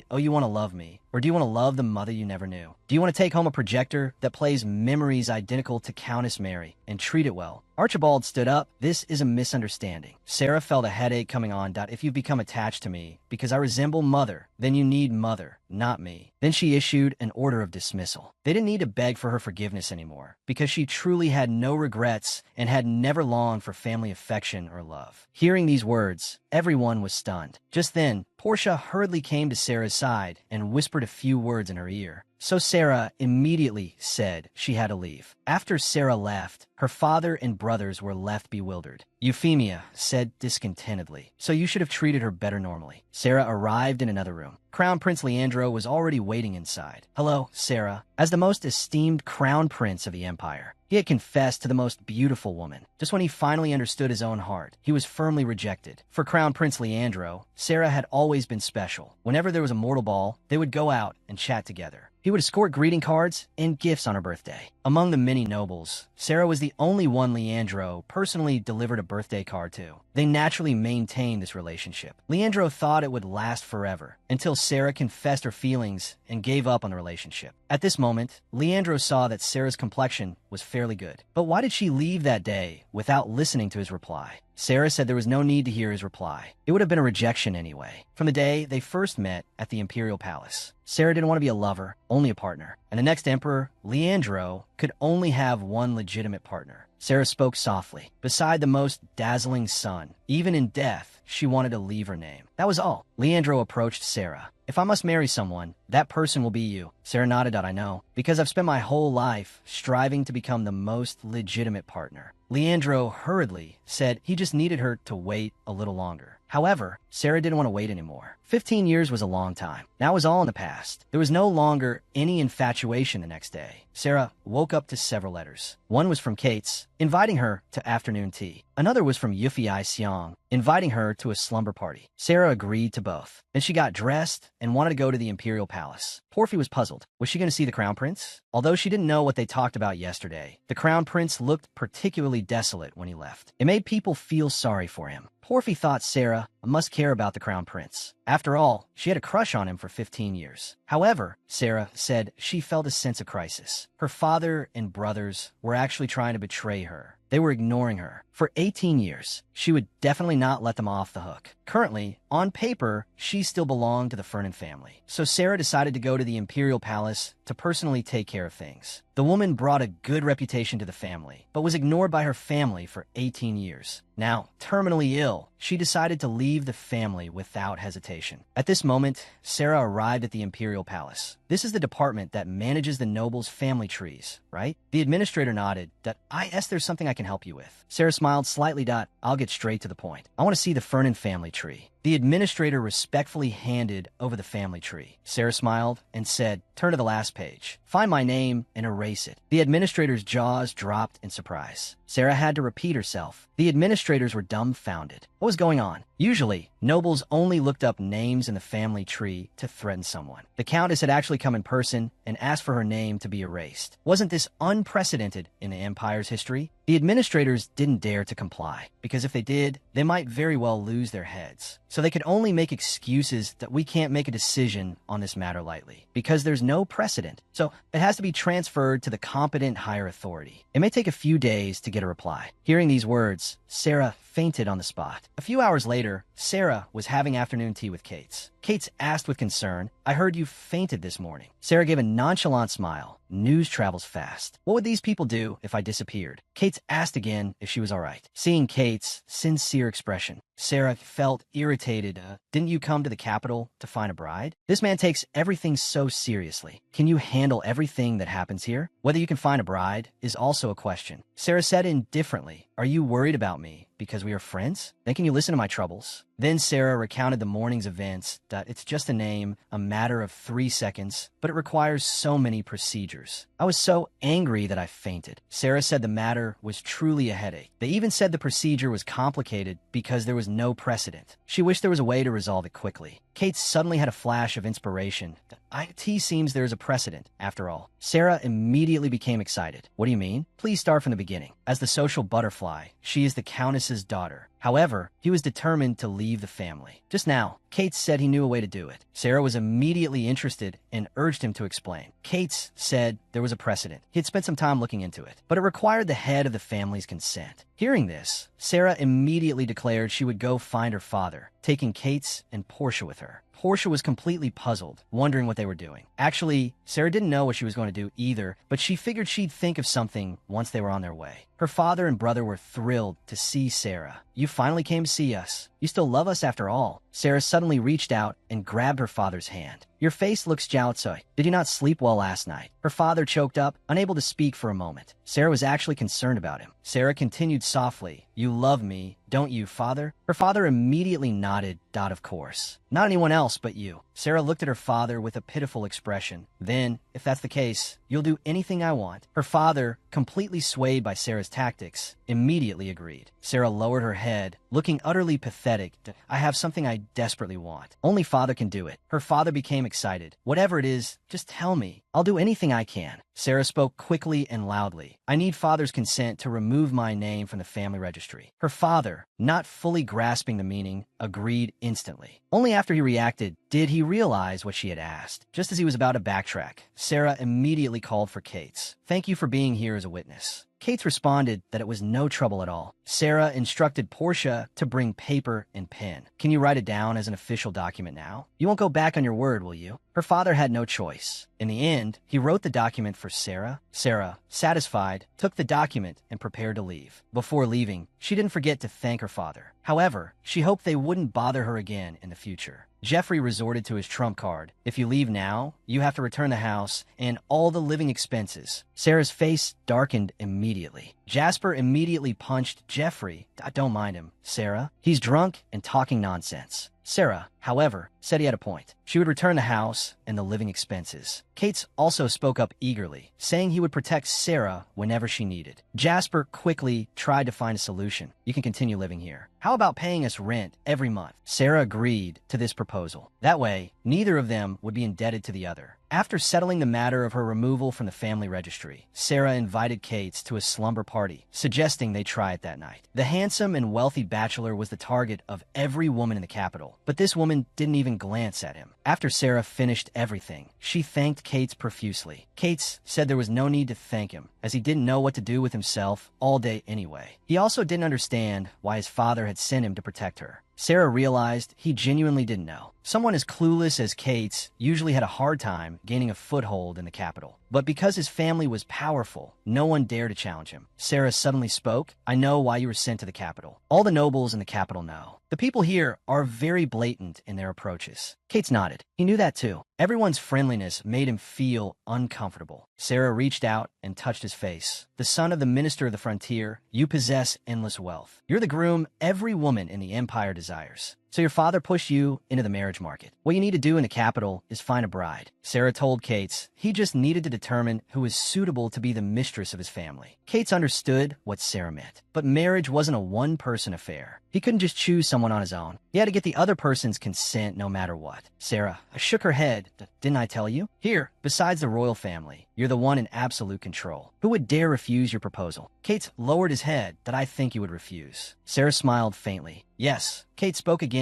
Oh, you want to love me? Or do you want to love the mother you never knew? Do you want to take home a projector that plays memories identical to Countess Mary and treat it well?" Archibald stood up. "This is a misunderstanding." Sarah felt a headache coming on. "If you've become attached to me because I resemble mother, then you need mother, not me." Then she issued an order of dismissal. They didn't need to beg for her forgiveness anymore, because she truly had no regrets and had never longed for family affection or love. Hearing these words, everyone was stunned. Just then, Portia hurriedly came to Sarah's side and whispered a few words in her ear. So Sarah immediately said she had to leave. After Sarah left, her father and brothers were left bewildered. Euphemia said discontentedly, "So you should have treated her better normally." Sarah arrived in another room. Crown Prince Leandro was already waiting inside. "Hello, Sarah." As the most esteemed crown prince of the empire, he had confessed to the most beautiful woman. Just when he finally understood his own heart, he was firmly rejected. For Crown Prince Leandro, Sarah had always been special. Whenever there was a mortal ball, they would go out and chat together. He would escort greeting cards and gifts on her birthday. Among the many nobles, Sarah was the only one Leandro personally delivered a birthday card to. They naturally maintained this relationship. Leandro thought it would last forever, until Sarah confessed her feelings and gave up on the relationship. At this moment, Leandro saw that Sarah's complexion was fairly good. But why did she leave that day without listening to his reply? Sarah said there was no need to hear his reply. It would have been a rejection anyway. From the day they first met at the Imperial Palace, Sarah didn't want to be a lover, only a partner. And the next emperor, Leandro, could only have one legitimate partner. Sarah spoke softly. Beside the most dazzling sun, even in death, she wanted to leave her name. That was all. Leandro approached Sarah. "If I must marry someone, that person will be you." Sarah nodded. "I know, because I've spent my whole life striving to become the most legitimate partner." Leandro hurriedly said he just needed her to wait a little longer. However, Sarah didn't want to wait anymore. 15 years was a long time. That was all in the past. There was no longer any infatuation the next day. Sarah woke up to several letters. One was from Kate's, inviting her to afternoon tea. Another was from Yuffie Xiong, inviting her to a slumber party. Sarah agreed to both. Then she got dressed and wanted to go to the Imperial Palace. Porphy was puzzled. Was she going to see the Crown Prince? Although she didn't know what they talked about yesterday, the Crown Prince looked particularly desolate when he left. It made people feel sorry for him. Porphy thought Sarah must care about the Crown Prince. After all, she had a crush on him for 15 years. However, Sarah said she felt a sense of crisis. Her father and brothers were actually trying to betray her. They were ignoring her. For 18 years, she would definitely not let them off the hook. Currently, on paper, she still belonged to the Fernan family. So Sarah decided to go to the Imperial Palace to personally take care of things. The woman brought a good reputation to the family, but was ignored by her family for 18 years. Now, terminally ill, she decided to leave the family without hesitation. At this moment, Sarah arrived at the Imperial Palace. This is the department that manages the nobles' family trees, right? The administrator nodded. There's something I can help you with. Sarah smiled slightly. I'll get straight to the point. I want to see the Fernan family tree. The administrator respectfully handed over the family tree. Sarah smiled and said, "Turn to the last page. Find my name and erase it." The administrator's jaws dropped in surprise. Sarah had to repeat herself. The administrators were dumbfounded. What was going on? Usually, nobles only looked up names in the family tree to threaten someone. The countess had actually come in person and asked for her name to be erased. Wasn't this unprecedented in the empire's history? The administrators didn't dare to comply, because if they did, they might very well lose their heads. So they could only make excuses that we can't make a decision on this matter lightly, because there's no precedent. So it has to be transferred to the competent higher authority. It may take a few days to get a reply. Hearing these words, Sarah fainted on the spot. A few hours later, Sarah was having afternoon tea with Kates. Kates asked with concern, "I heard you fainted this morning." Sarah gave a nonchalant smile. News travels fast. What would these people do if I disappeared? Kates asked again if she was all right. Seeing Kate's sincere expression, Sarah felt irritated. Didn't you come to the capital to find a bride? This man takes everything so seriously. Can you handle everything that happens here? Whether you can find a bride is also a question. Sarah said indifferently, "Are you worried about me because we are friends? Then can you listen to my troubles?" Then Sarah recounted the morning's events, that it's just a name, a matter of 3 seconds, but it requires so many procedures. "I was so angry that I fainted." Sarah said the matter was truly a headache. They even said the procedure was complicated because there was no precedent. She wished there was a way to resolve it quickly. Kate suddenly had a flash of inspiration. It seems there is a precedent, after all. Sarah immediately became excited. "What do you mean?" "Please start from the beginning. As the social butterfly, she is the countess's daughter. However, he was determined to leave the family. Just now, Kate said he knew a way to do it." Sarah was immediately interested and urged him to explain. Kate said there was a precedent. He had spent some time looking into it, but it required the head of the family's consent. Hearing this, Sarah immediately declared she would go find her father, taking Kate's and Portia with her. Portia was completely puzzled, wondering what they were doing. Actually, Sarah didn't know what she was going to do either, but she figured she'd think of something once they were on their way. Her father and brother were thrilled to see Sarah. "You finally came to see us. You still love us after all." Sarah suddenly reached out and grabbed her father's hand. "Your face looks jiaotsui. Did you not sleep well last night?" Her father choked up, unable to speak for a moment. Sarah was actually concerned about him. Sarah continued softly, "You love me, don't you, father?" Her father immediately nodded. Of course. "Not anyone else but you." Sarah looked at her father with a pitiful expression. "Then, if that's the case, you'll do anything I want." Her father, completely swayed by Sarah's tactics, immediately agreed. Sarah lowered her head, looking utterly pathetic. "I have something I desperately want. Only father can do it." Her father became excited. "Whatever it is, just tell me. I'll do anything I can." Sarah spoke quickly and loudly. "I need father's consent to remove my name from the family registry." Her father, not fully grasping the meaning, agreed instantly. Only after he reacted did he realize what she had asked. Just as he was about to backtrack, Sarah immediately called for Kate's. "Thank you for being here as a witness." Kate's responded that it was no trouble at all. Sarah instructed Portia to bring paper and pen. "Can you write it down as an official document now? You won't go back on your word, will you?" Her father had no choice. In the end, he wrote the document for Sarah. Sarah, satisfied, took the document and prepared to leave. Before leaving, she didn't forget to thank her father. However, she hoped they wouldn't bother her again in the future. Jeffrey resorted to his trump card. "If you leave now, you have to return the house and all the living expenses." Sarah's face darkened immediately. Jasper immediately punched Jeffrey. "Don't mind him, Sarah. He's drunk and talking nonsense." Sarah, however, said he had a point. She would return the house and the living expenses. Kate also spoke up eagerly, saying he would protect Sarah whenever she needed. Jasper quickly tried to find a solution. "You can continue living here. How about paying us rent every month?" Sarah agreed to this proposal. That way, neither of them would be indebted to the other. After settling the matter of her removal from the family registry, Sarah invited Kate to a slumber party, suggesting they try it that night. The handsome and wealthy bachelor was the target of every woman in the capital, but this woman didn't even glance at him. After Sarah finished everything, she thanked Kate profusely. Kate said there was no need to thank him, as he didn't know what to do with himself all day anyway. He also didn't understand why his father had sent him to protect her. Sarah realized he genuinely didn't know. Someone as clueless as Kate's usually had a hard time gaining a foothold in the capital. But because his family was powerful, no one dared to challenge him. Sarah suddenly spoke, "I know why you were sent to the capital. All the nobles in the capital know. The people here are very blatant in their approaches." Kate's nodded. He knew that too. Everyone's friendliness made him feel uncomfortable. Sarah reached out and touched his face. "The son of the minister of the frontier, you possess endless wealth. You're the groom every woman in the empire desires. So your father pushed you into the marriage market. What you need to do in the capital is find a bride. Sarah told Kate he just needed to determine who was suitable to be the mistress of his family. Kate understood what Sarah meant, but marriage wasn't a one-person affair. He couldn't just choose someone on his own. He had to get the other person's consent no matter what. Sarah shook her head. Didn't I tell you? Here, besides the royal family, you're the one in absolute control. Who would dare refuse your proposal? Kate lowered his head. That I think you would refuse. Sarah smiled faintly. Yes. Kate spoke again.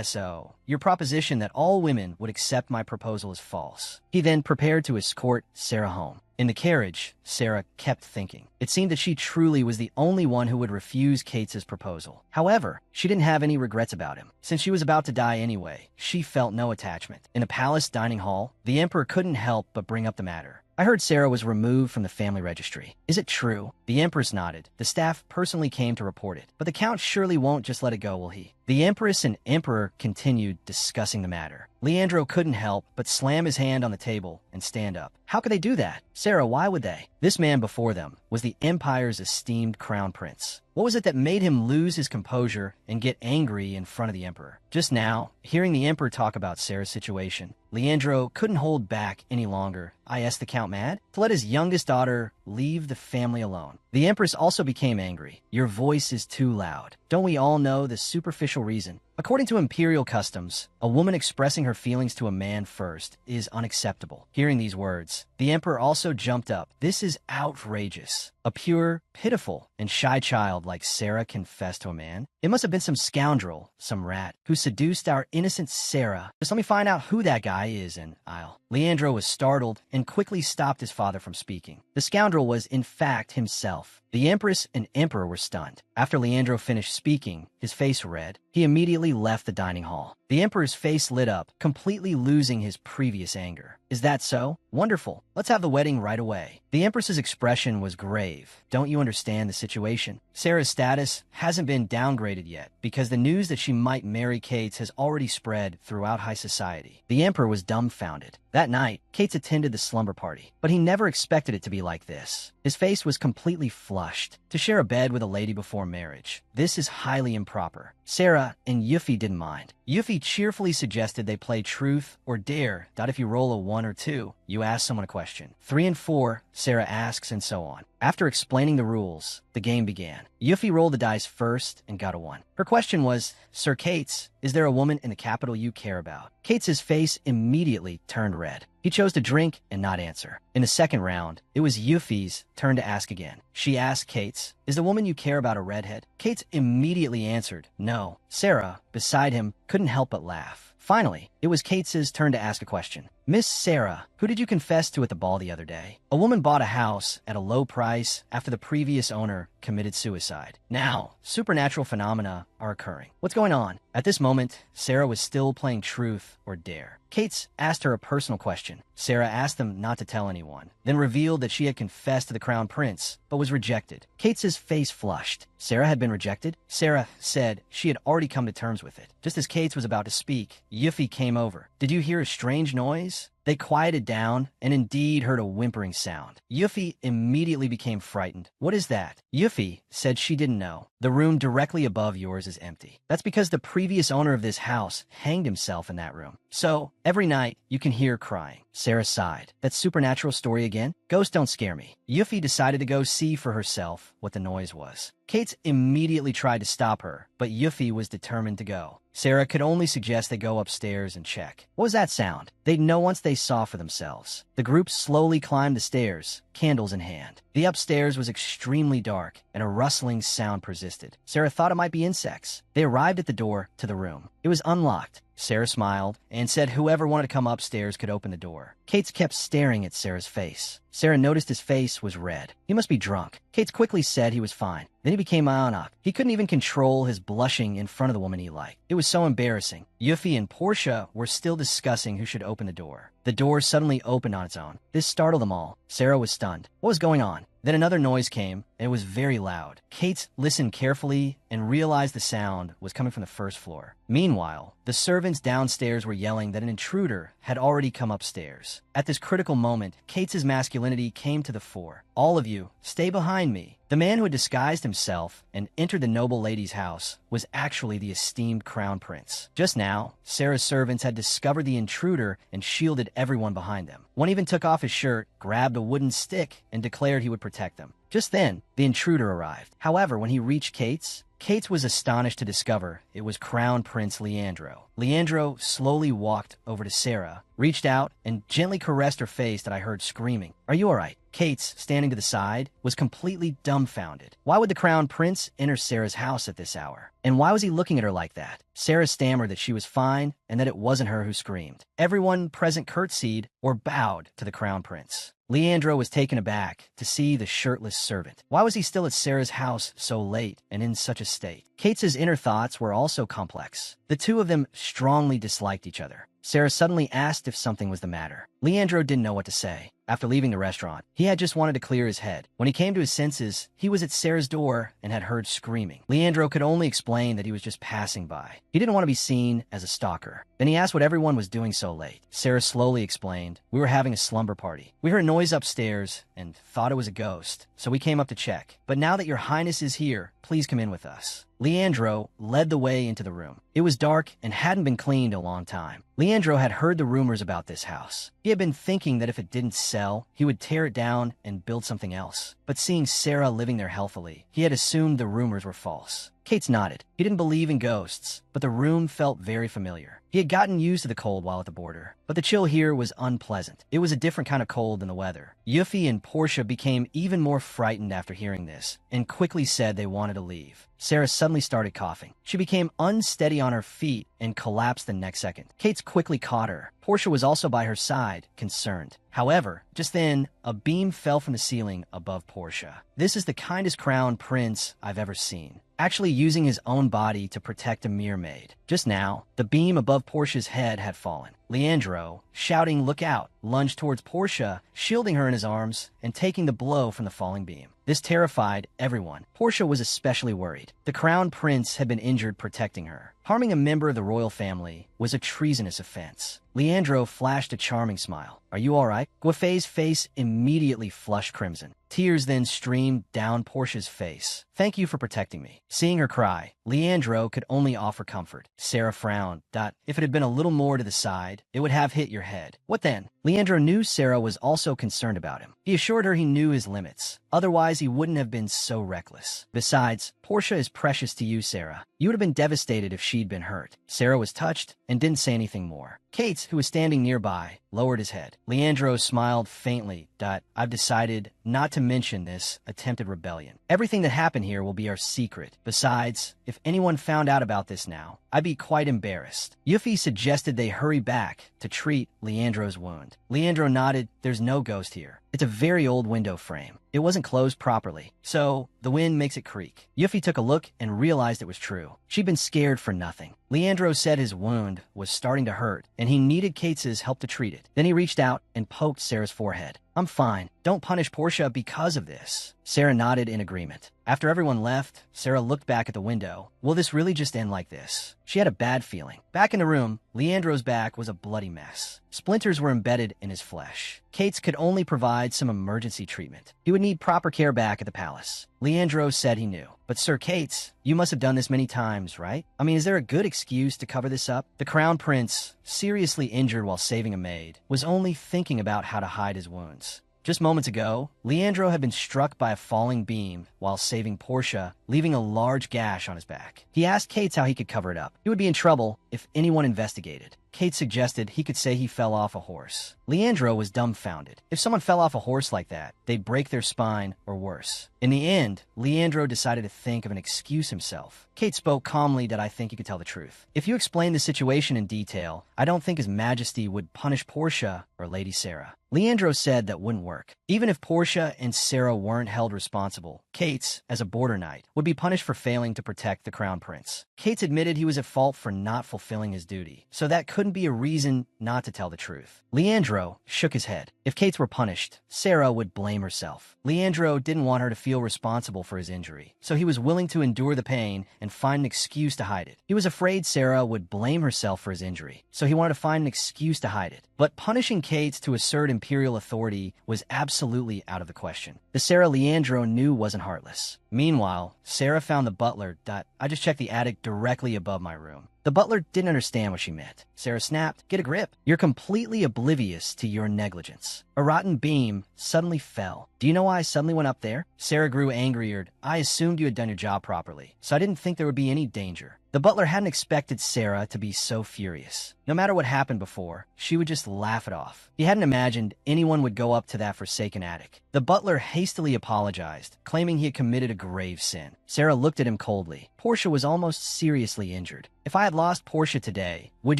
So, your proposition that all women would accept my proposal is false. He then prepared to escort Sarah home. In the carriage, Sarah kept thinking. It seemed that she truly was the only one who would refuse Kate's proposal. However, she didn't have any regrets about him. Since she was about to die anyway, she felt no attachment. In a palace dining hall, the emperor couldn't help but bring up the matter. I heard Sarah was removed from the family registry. Is it true? The empress nodded. The staff personally came to report it. But the count surely won't just let it go, will he? The empress and emperor continued discussing the matter. Leandro couldn't help but slam his hand on the table and stand up. How could they do that? Sarah, why would they? This man before them was the empire's esteemed crown prince. What was it that made him lose his composure and get angry in front of the emperor? Just now, hearing the emperor talk about Sarah's situation, Leandro couldn't hold back any longer. I asked the count mad? To let his youngest daughter leave the family alone. The empress also became angry. Your voice is too loud. Don't we all know the superficial reason? According to imperial customs, a woman expressing her feelings to a man first is unacceptable. Hearing these words, the emperor also jumped up. This is outrageous. A pure, pitiful, and shy child like Sarah confessed to a man? It must have been some scoundrel, some rat, who seduced our innocent Sarah. Just let me find out who that guy is and I'll... Leandro was startled and quickly stopped his father from speaking. The scoundrel was, in fact, himself. The empress and emperor were stunned. After Leandro finished speaking, his face red. He immediately left the dining hall. The emperor's face lit up, completely losing his previous anger. Is that so? Wonderful. Let's have the wedding right away. The empress's expression was grave. Don't you understand the situation? Sarah's status hasn't been downgraded yet because the news that she might marry Kate has already spread throughout high society. The emperor was dumbfounded. That night, Kate attended the slumber party, but he never expected it to be like this. His face was completely flushed. To share a bed with a lady before marriage, this is highly improper. Sarah and Yuffie didn't mind. Yuffie cheerfully suggested they play truth or dare. If you roll a 1 or 2, you ask someone a question. 3 and 4, Sarah asks, and so on. After explaining the rules, the game began. Yuffie rolled the dice first and got a 1. Her question was, Sir Kates, is there a woman in the capital you care about? Kates' face immediately turned red. He chose to drink and not answer. In the second round, it was Yuffie's turn to ask again. She asked Kates, is the woman you care about a redhead? Kates immediately answered, no. Sarah, beside him, couldn't help but laugh. Finally, it was Kate's turn to ask a question. Miss Sarah, who did you confess to at the ball the other day? A woman bought a house at a low price after the previous owner committed suicide. Now, supernatural phenomena are occurring. What's going on? At this moment, Sarah was still playing truth or dare. Kate asked her a personal question. Sarah asked them not to tell anyone, then revealed that she had confessed to the crown prince, but was rejected. Kate's face flushed. Sarah had been rejected? Sarah said she had already come to terms with it. Just as Kate was about to speak, Yuffie came over. Did you hear a strange noise? They quieted down and indeed heard a whimpering sound. Yuffie immediately became frightened. What is that? Yuffie said she didn't know. The room directly above yours is empty. That's because the previous owner of this house hanged himself in that room. So, every night, you can hear crying. Sarah sighed. That supernatural story again? Ghosts don't scare me. Yuffie decided to go see for herself what the noise was. Kate immediately tried to stop her, but Yuffie was determined to go. Sarah could only suggest they go upstairs and check. What was that sound? They'd know once they saw for themselves. The group slowly climbed the stairs, candles in hand. The upstairs was extremely dark, and a rustling sound persisted. Sarah thought it might be insects. They arrived at the door to the room. It was unlocked. Sarah smiled and said whoever wanted to come upstairs could open the door. Kate kept staring at Sarah's face. Sarah noticed his face was red. He must be drunk. Kate quickly said he was fine. Then he became monarch. He couldn't even control his blushing in front of the woman he liked. It was so embarrassing. Yuffie and Portia were still discussing who should open the door. The door suddenly opened on its own. This startled them all. Sarah was stunned. What was going on? Then another noise came, and it was very loud. Kate listened carefully and realized the sound was coming from the first floor. Meanwhile, the servants downstairs were yelling that an intruder had already come upstairs. shoulders. At this critical moment, Kate's masculinity came to the fore. "All of you, stay behind me." The man who had disguised himself and entered the noble lady's house was actually the esteemed crown prince. Just now, Sarah's servants had discovered the intruder and shielded everyone behind them. One even took off his shirt, grabbed a wooden stick, and declared he would protect them. Just then, the intruder arrived. However, when he reached Kate's was astonished to discover it was Crown Prince Leandro. Leandro slowly walked over to Sarah, reached out, and gently caressed her face that I heard screaming. "Are you all right?" Kate's, standing to the side, was completely dumbfounded. Why would the Crown Prince enter Sarah's house at this hour? And why was he looking at her like that? Sarah stammered that she was fine and that it wasn't her who screamed. Everyone present curtsied or bowed to the Crown Prince. Leandro was taken aback to see the shirtless servant. Why was he still at Sarah's house so late and in such a state? Kate's inner thoughts were also complex. The two of them strongly disliked each other. Sarah suddenly asked if something was the matter. Leandro didn't know what to say. After leaving the restaurant, he had just wanted to clear his head. When he came to his senses, he was at Sarah's door and had heard screaming. Leandro could only explain that he was just passing by. He didn't want to be seen as a stalker. Then he asked what everyone was doing so late. Sarah slowly explained, "We were having a slumber party. We heard noise upstairs and thought it was a ghost, so we came up to check. But now that your highness is here, please come in with us." Leandro led the way into the room. It was dark and hadn't been cleaned in a long time. Leandro had heard the rumors about this house. He had been thinking that if it didn't sell, he would tear it down and build something else. But seeing Sarah living there healthily, he had assumed the rumors were false. Kate's nodded. He didn't believe in ghosts, but the room felt very familiar. He had gotten used to the cold while at the border, but the chill here was unpleasant. It was a different kind of cold than the weather. Yuffie and Portia became even more frightened after hearing this, and quickly said they wanted to leave. Sarah suddenly started coughing. She became unsteady on her feet and collapsed the next second. Kate's quickly caught her. Portia was also by her side, concerned. However, just then, a beam fell from the ceiling above Portia. This is the kindest crown prince I've ever seen, actually using his own body to protect a mere maid. Just now, the beam above Portia's head had fallen. Leandro, shouting "Look out!" lunged towards Portia, shielding her in his arms and taking the blow from the falling beam. This terrified everyone. Portia was especially worried. The crown prince had been injured protecting her. Harming a member of the royal family was a treasonous offense. Leandro flashed a charming smile. "Are you all right?" Guifei's face immediately flushed crimson. Tears then streamed down Portia's face. "Thank you for protecting me." Seeing her cry, Leandro could only offer comfort. Sarah frowned. "If it had been a little more to the side, it would have hit your head." "What then?" Leandro knew Sarah was also concerned about him. He assured her he knew his limits. Otherwise, he wouldn't have been so reckless. Besides, Portia is precious to you, Sarah. You would have been devastated if she'd been hurt. Sarah was touched and didn't say anything more. Kate, who was standing nearby, lowered his head. Leandro smiled faintly. "I've decided not to mention this attempted rebellion. Everything that happened here will be our secret. Besides, if anyone found out about this now, I'd be quite embarrassed." Yuffie suggested they hurry back to treat Leandro's wound. Leandro nodded. "There's no ghost here. It's a very old window frame. It wasn't closed properly, so the wind makes it creak." Yuffie took a look and realized it was true. She'd been scared for nothing. Leandro said his wound was starting to hurt, and he needed Kate's help to treat it. Then he reached out and poked Sarah's forehead. "I'm fine. Don't punish Portia because of this." Sarah nodded in agreement. After everyone left, Sarah looked back at the window. Will this really just end like this? She had a bad feeling. Back in the room, Leandro's back was a bloody mess. Splinters were embedded in his flesh. Kate's could only provide some emergency treatment. He would need proper care back at the palace. Leandro said he knew. "But Sir Kate's, you must have done this many times, right? I mean, is there a good excuse to cover this up?" The crown prince, seriously injured while saving a maid, was only thinking about how to hide his wounds. Just moments ago, Leandro had been struck by a falling beam while saving Portia, leaving a large gash on his back. He asked Kate how he could cover it up. He would be in trouble if anyone investigated. Kate suggested he could say he fell off a horse. Leandro was dumbfounded. If someone fell off a horse like that, they'd break their spine or worse. In the end, Leandro decided to think of an excuse himself. Kate spoke calmly. "I think you could tell the truth. If you explain the situation in detail, I don't think His Majesty would punish Portia or Lady Sarah." Leandro said that wouldn't work. Even if Portia and Sarah weren't held responsible, Kate's, as a border knight, would be punished for failing to protect the crown prince. Kate's admitted he was at fault for not fulfilling his duty, so that couldn't be a reason not to tell the truth. Leandro shook his head. If Kate's were punished, Sarah would blame herself. Leandro didn't want her to feel responsible for his injury, so he was willing to endure the pain and find an excuse to hide it. He was afraid Sarah would blame herself for his injury, so he wanted to find an excuse to hide it. But punishing Kate's to assert imperial authority was absolutely out of the question. The Sarah Leandro knew wasn't heartless. Meanwhile, Sarah found the butler. I just checked the attic directly above my room. The butler didn't understand what she meant. Sarah snapped, "Get a grip. You're completely oblivious to your negligence." A rotten beam suddenly fell. "Do you know why I suddenly went up there?" Sarah grew angrier. "I assumed you had done your job properly, so I didn't think there would be any danger." The butler hadn't expected Sarah to be so furious. No matter what happened before, she would just laugh it off. He hadn't imagined anyone would go up to that forsaken attic. The butler hastily apologized, claiming he had committed a grave sin. Sarah looked at him coldly. Portia was almost seriously injured. "If I had lost Portia today, would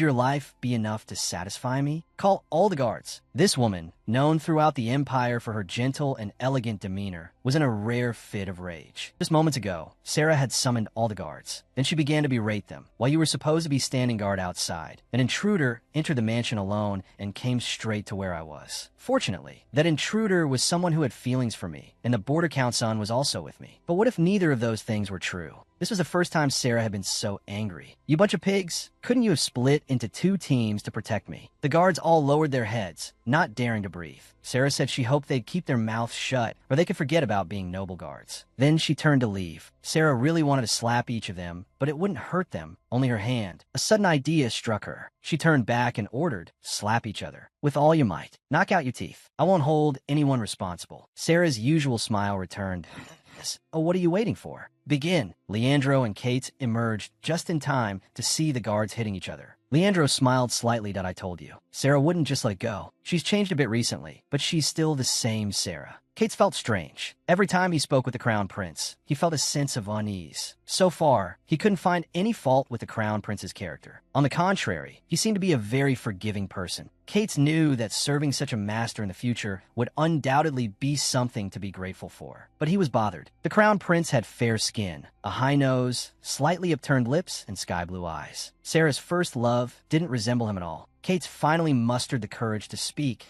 your life be enough to satisfy me? Call all the guards." This woman, known throughout the empire for her gentle and elegant demeanor, was in a rare fit of rage. Just moments ago, Sarah had summoned all the guards. Then she began to berate them. "While you were supposed to be standing guard outside, an intruder entered the mansion alone and came straight to where I was. Fortunately, that intruder was someone who had feelings for me, and the border countson was also with me. But what if neither of those things were true?" This was the first time Sarah had been so angry. "You bunch of pigs! Couldn't you have split into 2 teams to protect me?" The guards all lowered their heads, not daring to breathe. Sarah said she hoped they'd keep their mouths shut, or they could forget about being noble guards. Then she turned to leave. Sarah really wanted to slap each of them, but it wouldn't hurt them, only her hand. A sudden idea struck her. She turned back and ordered, "Slap each other. With all your might. Knock out your teeth. I won't hold anyone responsible." Sarah's usual smile returned. "Oh, what are you waiting for? Begin." Leandro and Kate emerged just in time to see the guards hitting each other. Leandro smiled slightly. "I told you." Sarah wouldn't just let it go. She's changed a bit recently, but she's still the same Sarah. Kate felt strange. Every time he spoke with the Crown Prince, he felt a sense of unease. So far, he couldn't find any fault with the Crown Prince's character. On the contrary, he seemed to be a very forgiving person. Kate knew that serving such a master in the future would undoubtedly be something to be grateful for. But he was bothered. The Crown Prince had fair skin, a high nose, slightly upturned lips, and sky-blue eyes. Sarah's first love didn't resemble him at all. Kate finally mustered the courage to speak.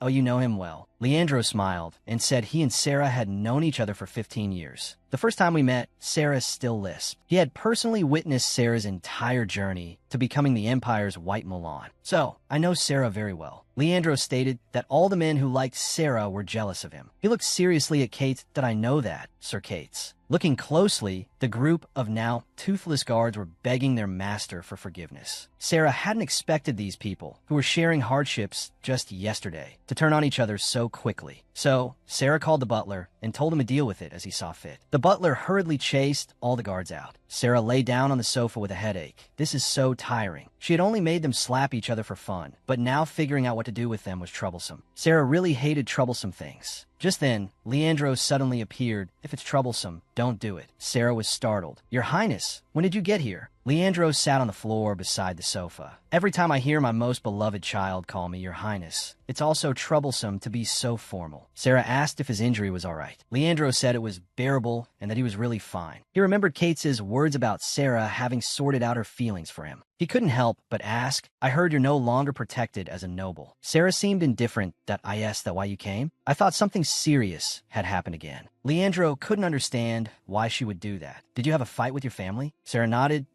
"Oh, you know him well." Leandro smiled and said he and Sarah had known each other for 15 years. The first time we met, Sarah still lisped. He had personally witnessed Sarah's entire journey to becoming the Empire's White Mulan. "So, I know Sarah very well." Leandro stated that all the men who liked Sarah were jealous of him. He looked seriously at Kate. "I know that, Sir Kate's." Looking closely, the group of now toothless guards were begging their master for forgiveness. Sarah hadn't expected these people, who were sharing hardships just yesterday, to turn on each other so quickly. So, Sarah called the butler and told him to deal with it as he saw fit. The butler hurriedly chased all the guards out. Sarah lay down on the sofa with a headache. This is so tiring. She had only made them slap each other for fun, but now figuring out what to do with them was troublesome. Sarah really hated troublesome things. Just then, Leandro suddenly appeared. "If it's troublesome, don't do it." Sarah was startled. "Your Highness, when did you get here?" Leandro sat on the floor beside the sofa. "Every time I hear my most beloved child call me Your Highness, it's also troublesome to be so formal." Sarah asked if his injury was all right. Leandro said it was bearable and that he was really fine. He remembered Kate's words about Sarah having sorted out her feelings for him. He couldn't help but ask, "I heard you're no longer protected as a noble." Sarah seemed indifferent. "I asked that why you came? I thought something serious had happened again." Leandro couldn't understand why she would do that. "Did you have a fight with your family?" Sarah nodded.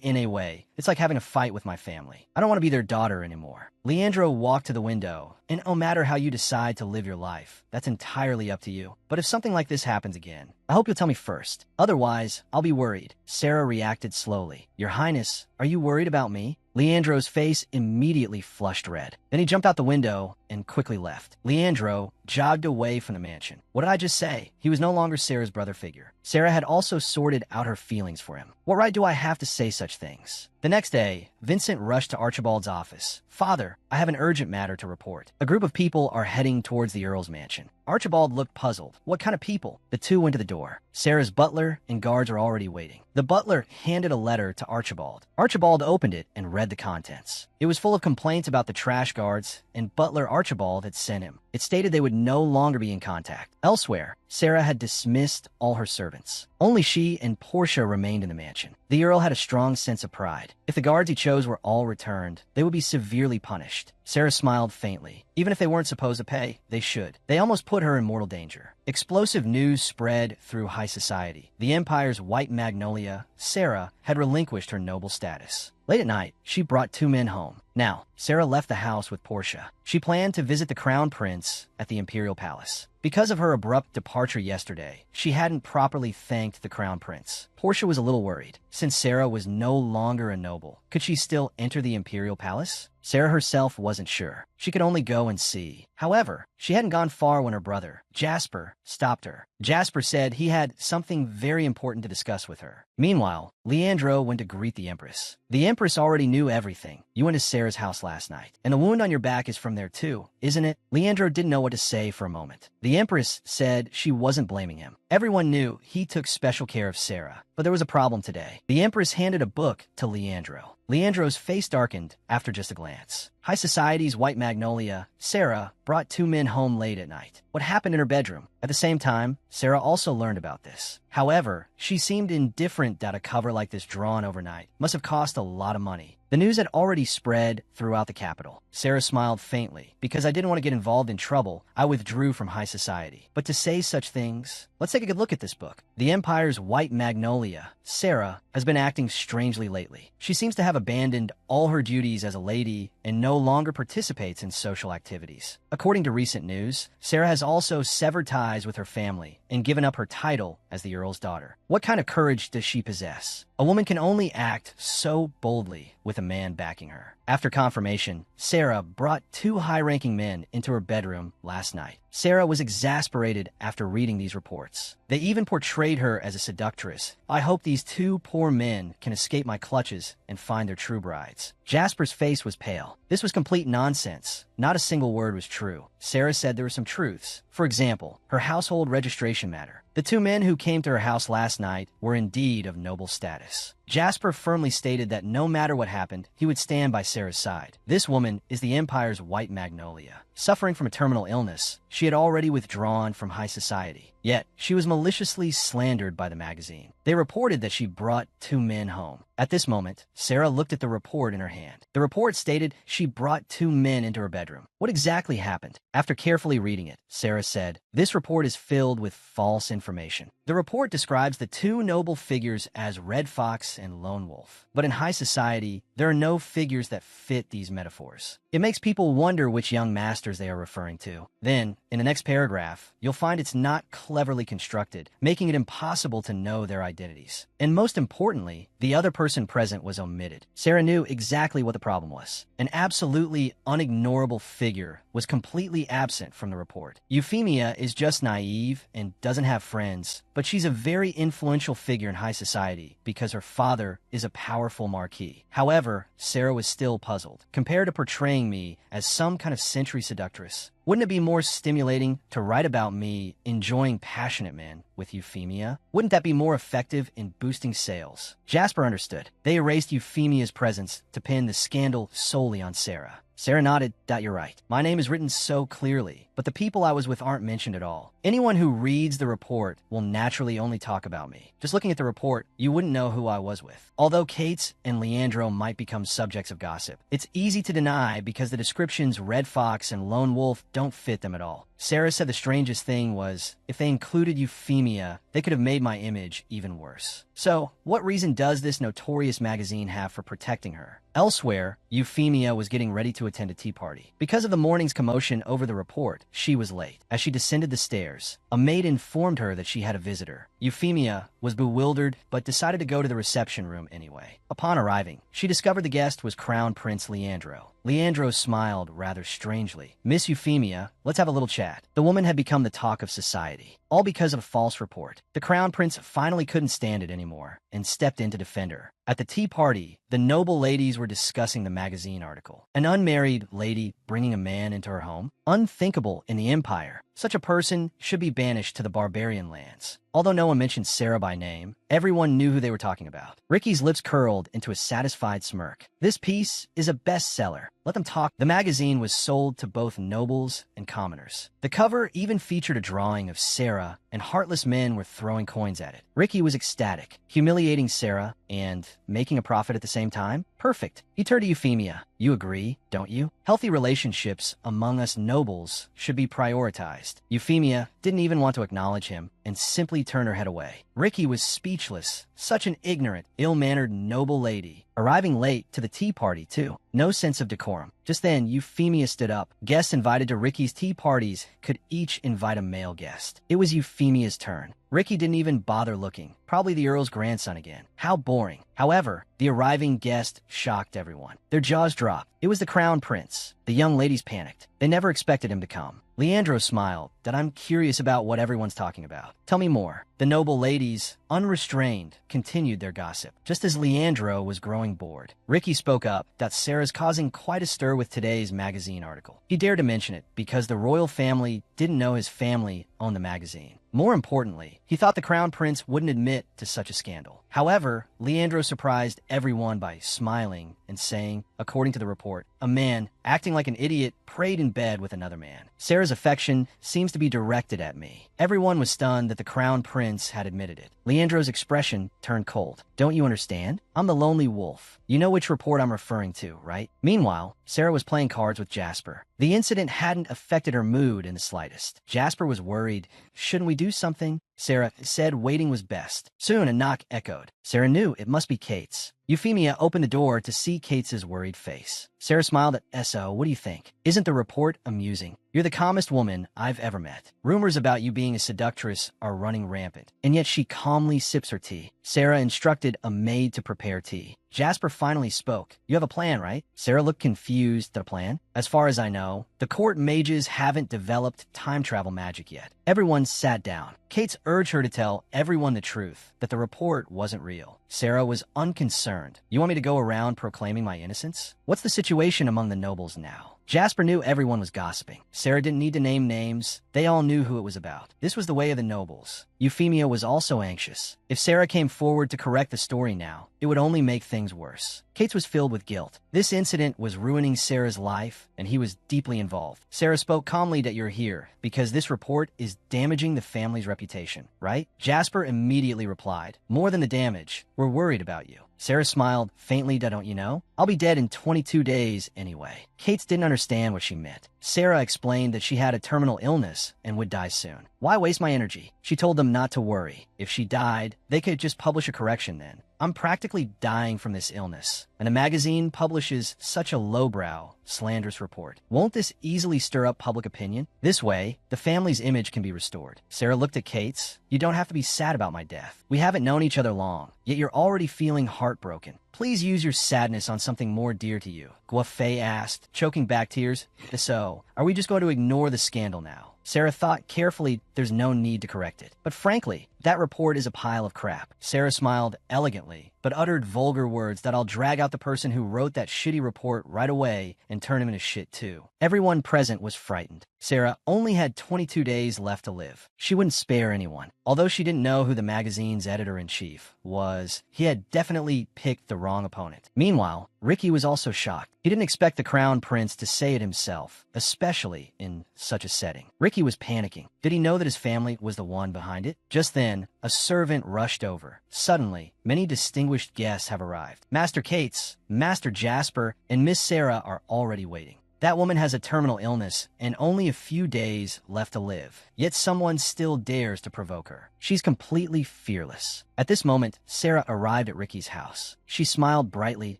In a way, it's like having a fight with my family. I don't want to be their daughter anymore." Leandro walked to the window. "And no matter how you decide to live your life, that's entirely up to you. But if something like this happens again, I hope you'll tell me first. Otherwise, I'll be worried." Sarah reacted slowly. "Your Highness, are you worried about me?" Leandro's face immediately flushed red. Then he jumped out the window and quickly left. Leandro jogged away from the mansion. What did I just say? He was no longer Sarah's brother figure. Sarah had also sorted out her feelings for him. What right do I have to say such things? The next day, Vincent rushed to Archibald's office. "Father, I have an urgent matter to report. A group of people are heading towards the Earl's mansion." Archibald looked puzzled. "What kind of people?" The two went to the door. Sarah's butler and guards are already waiting. The butler handed a letter to Archibald. Archibald opened it and read the contents. It was full of complaints about the trash guards, and butler Archibald had sent him. It stated they would no longer be in contact. Elsewhere, Sarah had dismissed all her servants. Only she and Portia remained in the mansion. The Earl had a strong sense of pride. If the guards he chose were all returned, they would be severely punished. Sarah smiled faintly. Even if they weren't supposed to pay, they should. They almost put her in mortal danger. Explosive news spread through high society. The Empire's white magnolia, Sarah, had relinquished her noble status. Late at night, she brought 2 men home. Now, Sarah left the house with Portia. She planned to visit the Crown Prince at the Imperial Palace. Because of her abrupt departure yesterday, she hadn't properly thanked the Crown Prince. Portia was a little worried. Since Sarah was no longer a noble, could she still enter the Imperial Palace? Sarah herself wasn't sure. She could only go and see. However, she hadn't gone far when her brother, Jasper, stopped her. Jasper said he had something very important to discuss with her. Meanwhile, Leandro went to greet the Empress. The Empress already knew everything. You went to Sarah's house last night, and the wound on your back is from there too, isn't it? Leandro didn't know what to say for a moment. The Empress said she wasn't blaming him. Everyone knew he took special care of Sarah, but there was a problem today. The Empress handed a book to Leandro. Leandro's face darkened after just a glance. High society's white magnolia, Sarah, brought 2 men home late at night. What happened in her bedroom? At the same time, Sarah also learned about this. However, she seemed indifferent that a cover like this drawn overnight must have cost a lot of money. The news had already spread throughout the capital. Sarah smiled faintly. Because I didn't want to get involved in trouble, I withdrew from high society. But to say such things... Let's take a good look at this book. The Empire's white magnolia, Sarah, has been acting strangely lately. She seems to have abandoned all her duties as a lady and no longer participates in social activities. According to recent news, Sarah has also severed ties with her family and given up her title as the Earl's daughter. What kind of courage does she possess? A woman can only act so boldly with a man backing her. After confirmation, Sarah brought 2 high-ranking men into her bedroom last night. Sarah was exasperated after reading these reports. They even portrayed her as a seductress. I hope these 2 poor men can escape my clutches and find their true brides. Jasper's face was pale. This was complete nonsense. Not a single word was true. Sarah said there were some truths. For example, her household registration matter. The 2 men who came to her house last night were indeed of noble status. Jasper firmly stated that no matter what happened, he would stand by Sarah's side. This woman is the Empire's white magnolia. Suffering from a terminal illness, she had already withdrawn from high society. Yet, she was maliciously slandered by the magazine. They reported that she brought 2 men home. At this moment, Sarah looked at the report in her hand. The report stated she brought 2 men into her bedroom. What exactly happened? After carefully reading it, Sarah said, "This report is filled with false information. The report describes the 2 noble figures as Red Fox and Lone Wolf. But in high society, there are no figures that fit these metaphors. It makes people wonder which young masters they are referring to. Then, in the next paragraph, you'll find it's not cleverly constructed, making it impossible to know their identities. And most importantly, the other person present was omitted. Sarah knew exactly what the problem was. An absolutely unignorable figure was completely absent from the report. Euphemia is just naive and doesn't have friends, but she's a very influential figure in high society because her father is a powerful marquis. However, Sarah was still puzzled. Compared to portraying me as some kind of century seductress, wouldn't it be more stimulating to write about me enjoying passionate men with Euphemia? Wouldn't that be more effective in boosting sales? Jasper understood. They erased Euphemia's presence to pin the scandal solely on Sarah. Sarah nodded. "You're right. My name is written so clearly, but the people I was with aren't mentioned at all. Anyone who reads the report will naturally only talk about me. Just looking at the report, you wouldn't know who I was with. Although Kate and Leandro might become subjects of gossip, it's easy to deny because the descriptions Red Fox and Lone Wolf don't fit them at all." Sarah said the strangest thing was, if they included Euphemia, they could have made my image even worse. So, what reason does this notorious magazine have for protecting her? Elsewhere, Euphemia was getting ready to attend a tea party. Because of the morning's commotion over the report, she was late. As she descended the stairs, a maid informed her that she had a visitor. Euphemia was bewildered, but decided to go to the reception room anyway. Upon arriving, she discovered the guest was Crown Prince Leandro. Leandro smiled rather strangely. "Miss Euphemia, let's have a little chat." The woman had become the talk of society, all because of a false report. The Crown Prince finally couldn't stand it anymore and stepped in to defend her. At the tea party, the noble ladies were discussing the magazine article. An unmarried lady bringing a man into her home? Unthinkable in the Empire. Such a person should be banished to the barbarian lands. Although no one mentioned Sarah by name, everyone knew who they were talking about. Ricky's lips curled into a satisfied smirk. "This piece is a bestseller. Let them talk. The magazine was sold to both nobles and commoners. The cover even featured a drawing of Sarah, and heartless men were throwing coins at it. Ricky was ecstatic, humiliating Sarah and making a profit at the same time. Perfect. He turned to Euphemia. You agree, don't you? Healthy relationships among us nobles should be prioritized. Euphemia didn't even want to acknowledge him and simply turned her head away. Ricky was speechless. Such an ignorant, ill-mannered noble lady. Arriving late to the tea party, too. No sense of decorum. Just then, Euphemia stood up. Guests invited to Ricky's tea parties could each invite a male guest. It was Euphemia's turn. Ricky didn't even bother looking. Probably the Earl's grandson again. How boring. However, the arriving guest shocked everyone. Their jaws dropped. It was the Crown Prince. The young ladies panicked. They never expected him to come. Leandro smiled. That I'm curious about what everyone's talking about. Tell me more. The noble ladies, unrestrained, continued their gossip, just as Leandro was growing bored. Ricky spoke up that Sarah's causing quite a stir with today's magazine article. He dared to mention it because the royal family didn't know his family owned the magazine. More importantly, he thought the Crown Prince wouldn't admit to such a scandal. However, Leandro surprised everyone by smiling and saying, according to the report, a man, acting like an idiot, prayed in bed with another man. Sarah's affection seems to be directed at me. Everyone was stunned that the Crown Prince had admitted it. Leandro's expression turned cold. Don't you understand? I'm the lonely wolf. You know which report I'm referring to, right? Meanwhile, Sarah was playing cards with Jasper. The incident hadn't affected her mood in the slightest. Jasper was worried. Shouldn't we do something? Sarah said waiting was best. Soon a knock echoed. Sarah knew it must be Kate's. Euphemia opened the door to see Kate's worried face. Sarah smiled at S.O. What do you think? Isn't the report amusing? You're the calmest woman I've ever met. Rumors about you being a seductress are running rampant, and yet she calmly sips her tea. Sarah instructed a maid to prepare tea. Jasper finally spoke. You have a plan, right? Sarah looked confused. A plan? As far as I know, the court mages haven't developed time travel magic yet. Everyone sat down. Kate urged her to tell everyone the truth, that the report wasn't real. Sarah was unconcerned. You want me to go around proclaiming my innocence? What's the situation among the nobles now? Jasper knew everyone was gossiping. Sarah didn't need to name names. They all knew who it was about. This was the way of the nobles. Euphemia was also anxious. If Sarah came forward to correct the story now, it would only make things worse. Kate was filled with guilt. This incident was ruining Sarah's life, and he was deeply involved. Sarah spoke calmly that you're here because this report is damaging the family's reputation, right? Jasper immediately replied, more than the damage, we're worried about you. Sarah smiled faintly, don't you know? I'll be dead in 22 days anyway. Kate didn't understand what she meant. Sarah explained that she had a terminal illness and would die soon. Why waste my energy? She told them not to worry. If she died, they could just publish a correction then. I'm practically dying from this illness, and a magazine publishes such a lowbrow, slanderous report. Won't this easily stir up public opinion? This way, the family's image can be restored. Sarah looked at Kate's. You don't have to be sad about my death. We haven't known each other long, yet you're already feeling heartbroken. Please use your sadness on something more dear to you. Guafei asked, choking back tears. So, are we just going to ignore the scandal now? Sarah thought carefully there's no need to correct it. But frankly, that report is a pile of crap. Sarah smiled elegantly, but uttered vulgar words that I'll drag out the person who wrote that shitty report right away and turn him into shit too. Everyone present was frightened. Sarah only had 22 days left to live. She wouldn't spare anyone. Although she didn't know who the magazine's editor-in-chief was, he had definitely picked the wrong opponent. Meanwhile, Ricky was also shocked. He didn't expect the Crown Prince to say it himself, especially in such a setting. Ricky was panicking. Did he know that his family was the one behind it? Just then, a servant rushed over. Suddenly, many distinguished guests have arrived. Master Kate's, Master Jasper, and Miss Sarah are already waiting. That woman has a terminal illness and only a few days left to live. Yet someone still dares to provoke her. She's completely fearless. At this moment, Sarah arrived at Ricky's house. She smiled brightly.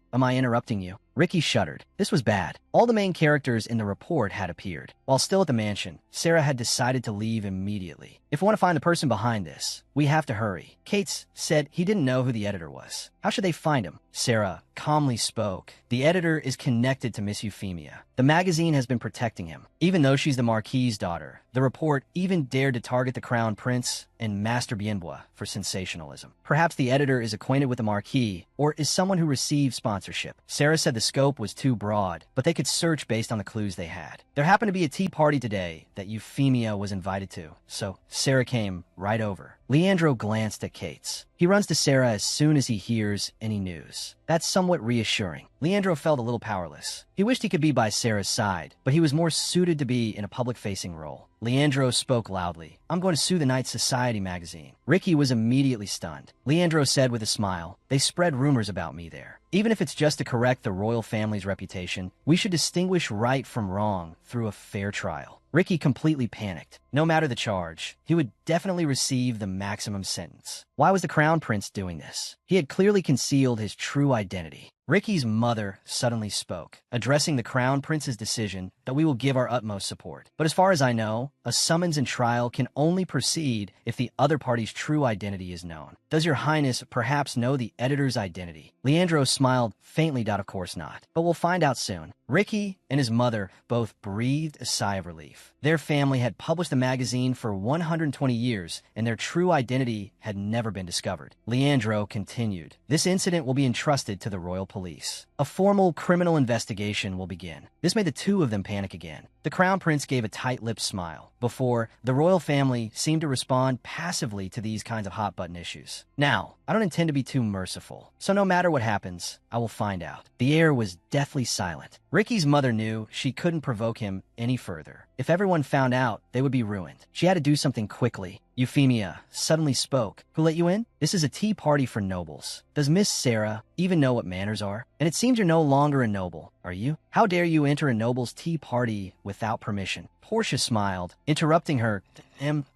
Am I interrupting you? Ricky shuddered. This was bad. All the main characters in the report had appeared. While still at the mansion, Sarah had decided to leave immediately. If we want to find the person behind this, we have to hurry. Kate said he didn't know who the editor was. How should they find him? Sarah calmly spoke. The editor is connected to Miss Euphemia. The magazine has been protecting him. Even though she's the Marquis's daughter, the report even dared to target the Crown Prince and Master Bienbois for sensationalism. Perhaps the editor is acquainted with the Marquis, or is someone who received sponsorship. Sarah said the scope was too broad, but they could search based on the clues they had. There happened to be a tea party today that Euphemia was invited to, so Sarah came right over. Leandro glanced at Kate's. He runs to Sarah as soon as he hears any news. That's somewhat reassuring. Leandro felt a little powerless. He wished he could be by Sarah's side, but he was more suited to be in a public-facing role. Leandro spoke loudly. I'm going to sue the Night Society magazine. Ricky was immediately stunned. Leandro said with a smile, they spread rumors about me there. Even if it's just to correct the royal family's reputation, we should distinguish right from wrong through a fair trial. Ricky completely panicked. No matter the charge, he would definitely receive the maximum sentence. Why was the Crown Prince doing this? He had clearly concealed his true identity. Ricky's mother suddenly spoke, addressing the Crown Prince's decision that we will give our utmost support. But as far as I know, a summons and trial can only proceed if the other party's true identity is known. Does your highness perhaps know the editor's identity? Leandro smiled faintly. Of course not, but we'll find out soon. Ricky and his mother both breathed a sigh of relief. Their family had published the magazine for 120 years, and their true identity had never been discovered. Leandro continued, this incident will be entrusted to the royal police. A formal criminal investigation will begin. This made the two of them panic again. The Crown Prince gave a tight-lipped smile. Before, the royal family seemed to respond passively to these kinds of hot-button issues. Now, I don't intend to be too merciful, so no matter what happens, I will find out. The air was deathly silent. Ricky's mother knew she couldn't provoke him any further. If everyone found out, they would be ruined. She had to do something quickly. Euphemia suddenly spoke. Who let you in? This is a tea party for nobles. Does Miss Sarah even know what manners are? And it seems you're no longer a noble, are you? How dare you enter a noble's tea party without permission? Portia smiled, interrupting her.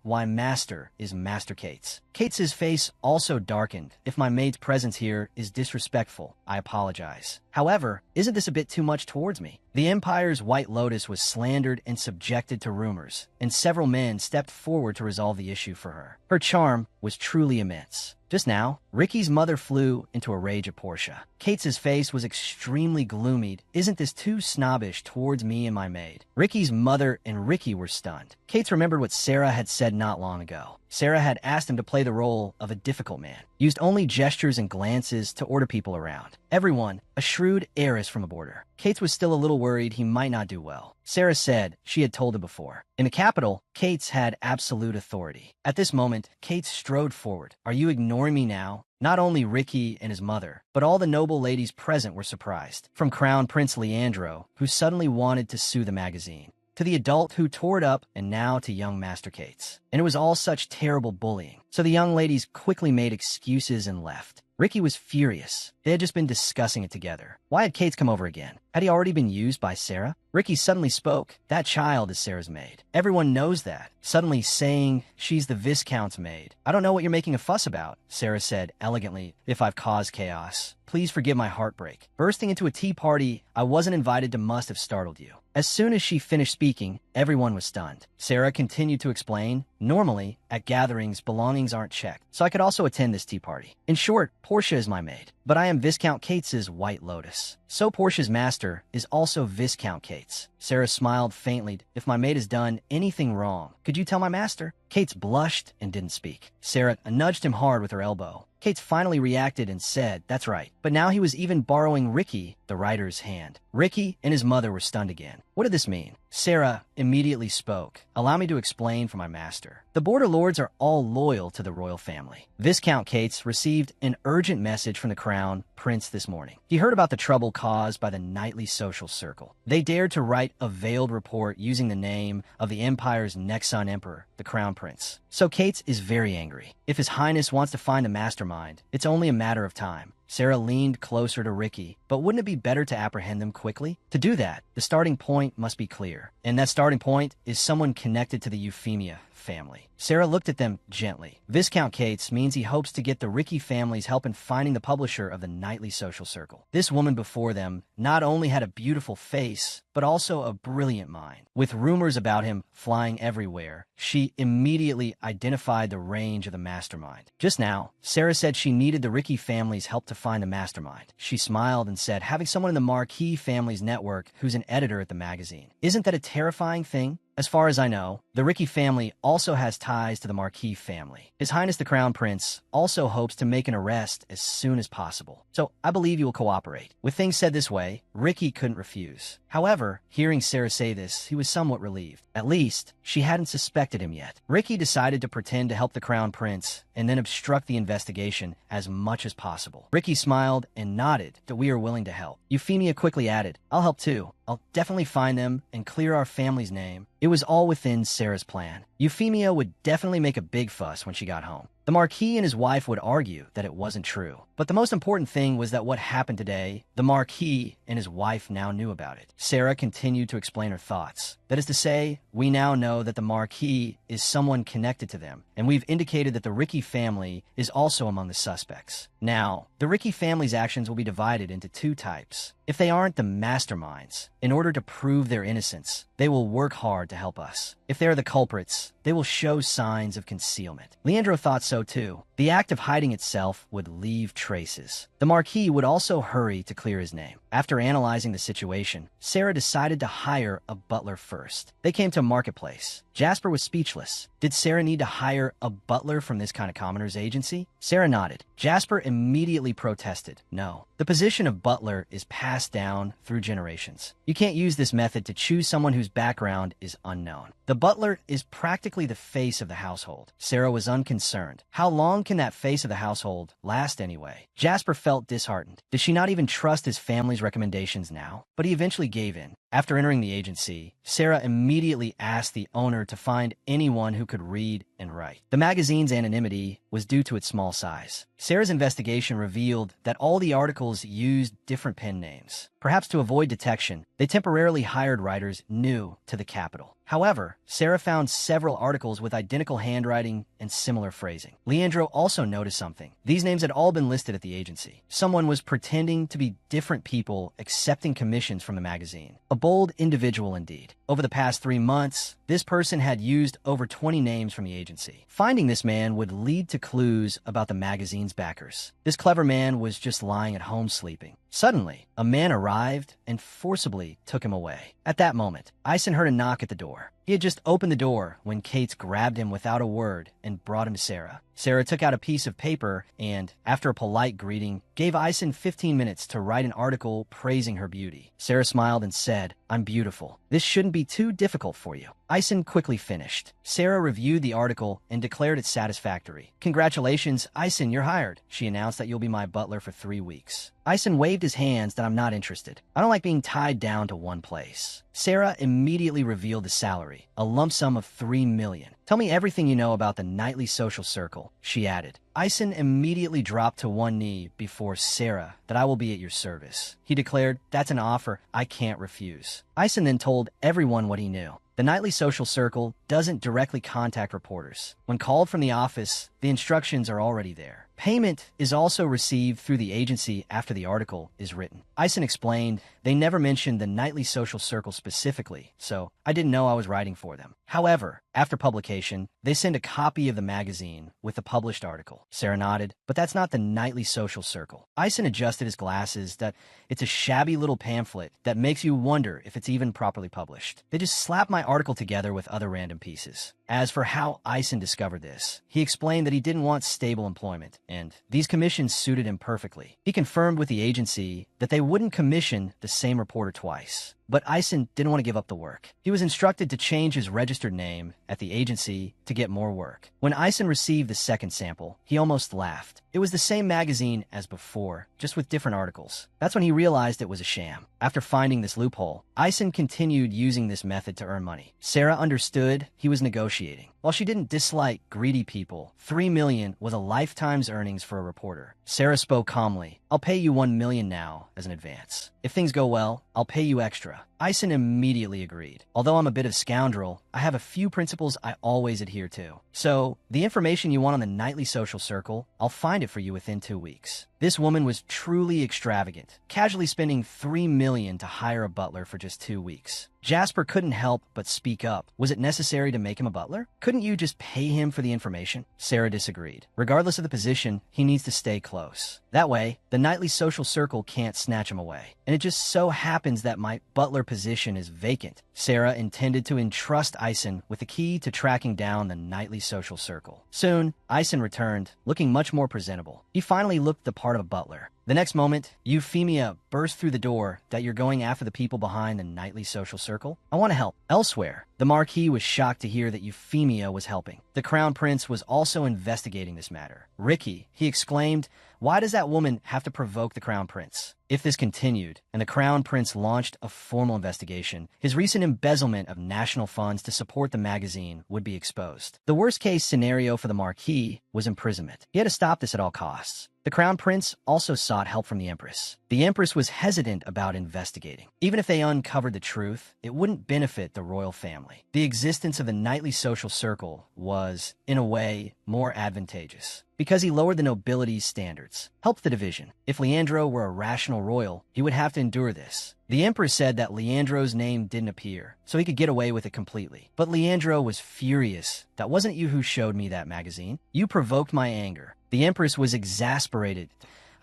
My master is Master Kate's. Kate's face also darkened. If my maid's presence here is disrespectful, I apologize. However, isn't this a bit too much towards me? The Empire's White Lotus was slandered and subjected to rumors, and several men stepped forward to resolve the issue for her. Her charm was truly immense. Just now, Ricky's mother flew into a rage at Portia. Kate's face was extremely gloomy. Isn't this too snobbish towards me and my maid? Ricky's mother and Ricky were stunned. Kate remembered what Sarah had said not long ago. Sarah had asked him to play the role of a difficult man, used only gestures and glances to order people around. Everyone, a shrewd heiress from a border. Kate was still a little worried he might not do well. Sarah said she had told him before. In the capital, Kate's had absolute authority. At this moment, Kate strode forward. Are you ignoring me now? Not only Ricky and his mother, but all the noble ladies present were surprised. From Crown Prince Leandro, who suddenly wanted to sue the magazine, to the adult who tore it up, and now to young Master Kate's. And it was all such terrible bullying. So the young ladies quickly made excuses and left. Ricky was furious. They had just been discussing it together. Why had Kate's come over again? Had he already been used by Sarah? Ricky suddenly spoke. That child is Sarah's maid. Everyone knows that. Suddenly saying she's the Viscount's maid. I don't know what you're making a fuss about, Sarah said elegantly. If I've caused chaos, please forgive my heartbreak. Bursting into a tea party I wasn't invited to must have startled you. As soon as she finished speaking, everyone was stunned. Sarah continued to explain, normally, at gatherings, belongings aren't checked, so I could also attend this tea party. In short, Portia is my maid, but I am Viscount Kate's White Lotus. So Portia's master is also Viscount Kate's. Sarah smiled faintly. If my maid has done anything wrong, could you tell my master? Kate's blushed and didn't speak. Sarah nudged him hard with her elbow. Kate's finally reacted and said, that's right. But now he was even borrowing Ricky, the writer's hand. Ricky and his mother were stunned again. What did this mean? Sarah immediately spoke. Allow me to explain for my master. The border lords are all loyal to the royal family. Viscount Kate's received an urgent message from the Crown Prince this morning. He heard about the trouble caused by the nightly social circle. They dared to write a veiled report using the name of the Empire's next son emperor, the Crown Prince. So Kate's is very angry. If His Highness wants to find the mastermind, it's only a matter of time. Sarah leaned closer to Ricky. But wouldn't it be better to apprehend them quickly? To do that, the starting point must be clear. And that starting point is someone connected to the Euphemia family. Sarah looked at them gently. Viscount Kate's means he hopes to get the Ricky family's help in finding the publisher of the nightly social circle. This woman before them not only had a beautiful face, but also a brilliant mind. With rumors about him flying everywhere, she immediately identified the range of the mastermind. Just now, Sarah said she needed the Ricky family's help to find the mastermind. She smiled and said, having someone in the Marquis family's network who's an editor at the magazine. Isn't that a terrifying thing? As far as I know, the Ricky family also has ties to the Marquis family. His Highness the Crown Prince also hopes to make an arrest as soon as possible. So I believe you will cooperate. With things said this way, Ricky couldn't refuse. However, hearing Sarah say this, he was somewhat relieved. At least, she hadn't suspected him yet. Ricky decided to pretend to help the crown prince and then obstruct the investigation as much as possible. Ricky smiled and nodded that we are willing to help. Euphemia quickly added, "I'll help too. I'll definitely find them and clear our family's name." It was all within Sarah's plan. Euphemia would definitely make a big fuss when she got home. The Marquis and his wife would argue that it wasn't true. But the most important thing was that what happened today, the Marquis and his wife now knew about it. Sarah continued to explain her thoughts. That is to say, we now know that the Marquis is someone connected to them, and we've indicated that the Ricky family is also among the suspects. Now, the Ricky family's actions will be divided into two types. If they aren't the masterminds, in order to prove their innocence, they will work hard to help us. If they are the culprits, they will show signs of concealment. Leandro thought so too. The act of hiding itself would leave traces. The Marquis would also hurry to clear his name. After analyzing the situation, Sarah decided to hire a butler first. They came to a marketplace. Jasper was speechless. Did Sarah need to hire a butler from this kind of commoner's agency? Sarah nodded. Jasper immediately protested. No. The position of butler is passed down through generations. You can't use this method to choose someone whose background is unknown. The butler is practically the face of the household. Sarah was unconcerned. How long can that face of the household last anyway? Jasper felt disheartened. Did she not even trust his family's recommendations now? But he eventually gave in. After entering the agency, Sarah immediately asked the owner to find anyone who could read and write. The magazine's anonymity was due to its small size. Sarah's investigation revealed that all the articles used different pen names. Perhaps to avoid detection, they temporarily hired writers new to the capital. However, Sarah found several articles with identical handwriting and similar phrasing. Leandro also noticed something. These names had all been listed at the agency. Someone was pretending to be different people accepting commissions from the magazine. A bold individual indeed. Over the past 3 months, this person had used over 20 names from the agency. Finding this man would lead to clues about the magazine's backers. This clever man was just lying at home sleeping. Suddenly, a man arrived and forcibly took him away. At that moment, Eisen heard a knock at the door. He had just opened the door when Cates grabbed him without a word and brought him to Sarah. Sarah took out a piece of paper and, after a polite greeting, gave Eisen 15 minutes to write an article praising her beauty. Sarah smiled and said, "I'm beautiful. This shouldn't be too difficult for you." Eisen quickly finished. Sarah reviewed the article and declared it satisfactory. "Congratulations, Eisen, you're hired." She announced that you'll be my butler for 3 weeks. Eisen waved his hands that I'm not interested. I don't like being tied down to one place. Sarah immediately revealed the salary, a lump sum of $3 million. "Tell me everything you know about the nightly social circle," she added. Eisen immediately dropped to one knee before Sarah that I will be at your service. He declared, "That's an offer I can't refuse." Eisen then told everyone what he knew. The nightly social circle doesn't directly contact reporters. When called from the office, the instructions are already there. Payment is also received through the agency after the article is written. Eisen explained they never mentioned the nightly social circle specifically, so I didn't know I was writing for them. However, after publication, they send a copy of the magazine with the published article. Sarah nodded, "But that's not the nightly social circle." Eisen adjusted his glasses that it's a shabby little pamphlet that makes you wonder if it's even properly published. They just slap my article together with other random pieces. As for how Eisen discovered this, he explained that he didn't want stable employment, and these commissions suited him perfectly. He confirmed with the agency that they wouldn't commission the same reporter twice. But Eisen didn't want to give up the work. He was instructed to change his registered name at the agency to get more work. When Eisen received the second sample, he almost laughed. It was the same magazine as before, just with different articles. That's when he realized it was a sham. After finding this loophole, Eisen continued using this method to earn money. Sarah understood he was negotiating. While she didn't dislike greedy people, $3 million was a lifetime's earnings for a reporter. Sarah spoke calmly. "I'll pay you $1 million now as an advance. If things go well, I'll pay you extra." Eisen immediately agreed. "Although I'm a bit of a scoundrel, I have a few principles I always adhere to. So, the information you want on the nightly social circle, I'll find it for you within 2 weeks." This woman was truly extravagant, casually spending $3 million to hire a butler for just 2 weeks. Jasper couldn't help but speak up. Was it necessary to make him a butler? Couldn't you just pay him for the information? Sarah disagreed. Regardless of the position, he needs to stay close. That way, the nightly social circle can't snatch him away. And it just so happens that my butler position is vacant. Sarah intended to entrust Eisen with the key to tracking down the nightly social circle. Soon, Eisen returned, looking much more presentable. He finally looked the part of a butler. The next moment, Euphemia burst through the door that you're going after the people behind the nightly social circle. I want to help. Elsewhere, the Marquis was shocked to hear that Euphemia was helping. The Crown Prince was also investigating this matter. Ricky, he exclaimed, why does that woman have to provoke the Crown Prince? If this continued, and the Crown Prince launched a formal investigation, his recent embezzlement of national funds to support the magazine would be exposed. The worst-case scenario for the Marquis was imprisonment. He had to stop this at all costs. The Crown Prince also sought help from the Empress. The Empress was hesitant about investigating. Even if they uncovered the truth, it wouldn't benefit the royal family. The existence of the nightly social circle was, in a way, more advantageous, because he lowered the nobility's standards, helped the division. If Leandro were a rational royal, he would have to endure this. The Empress said that Leandro's name didn't appear, so he could get away with it completely. But Leandro was furious. That wasn't you who showed me that magazine. You provoked my anger. The Empress was exasperated.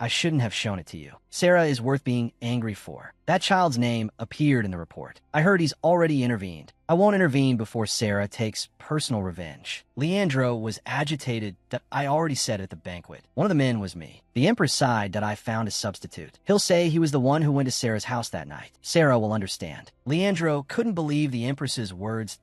I shouldn't have shown it to you. Sarah is worth being angry for. That child's name appeared in the report. I heard he's already intervened. I won't intervene before Sarah takes personal revenge. Leandro was agitated that I already said at the banquet. One of the men was me. The Empress sighed that I found a substitute. He'll say he was the one who went to Sarah's house that night. Sarah will understand. Leandro couldn't believe the Empress's words.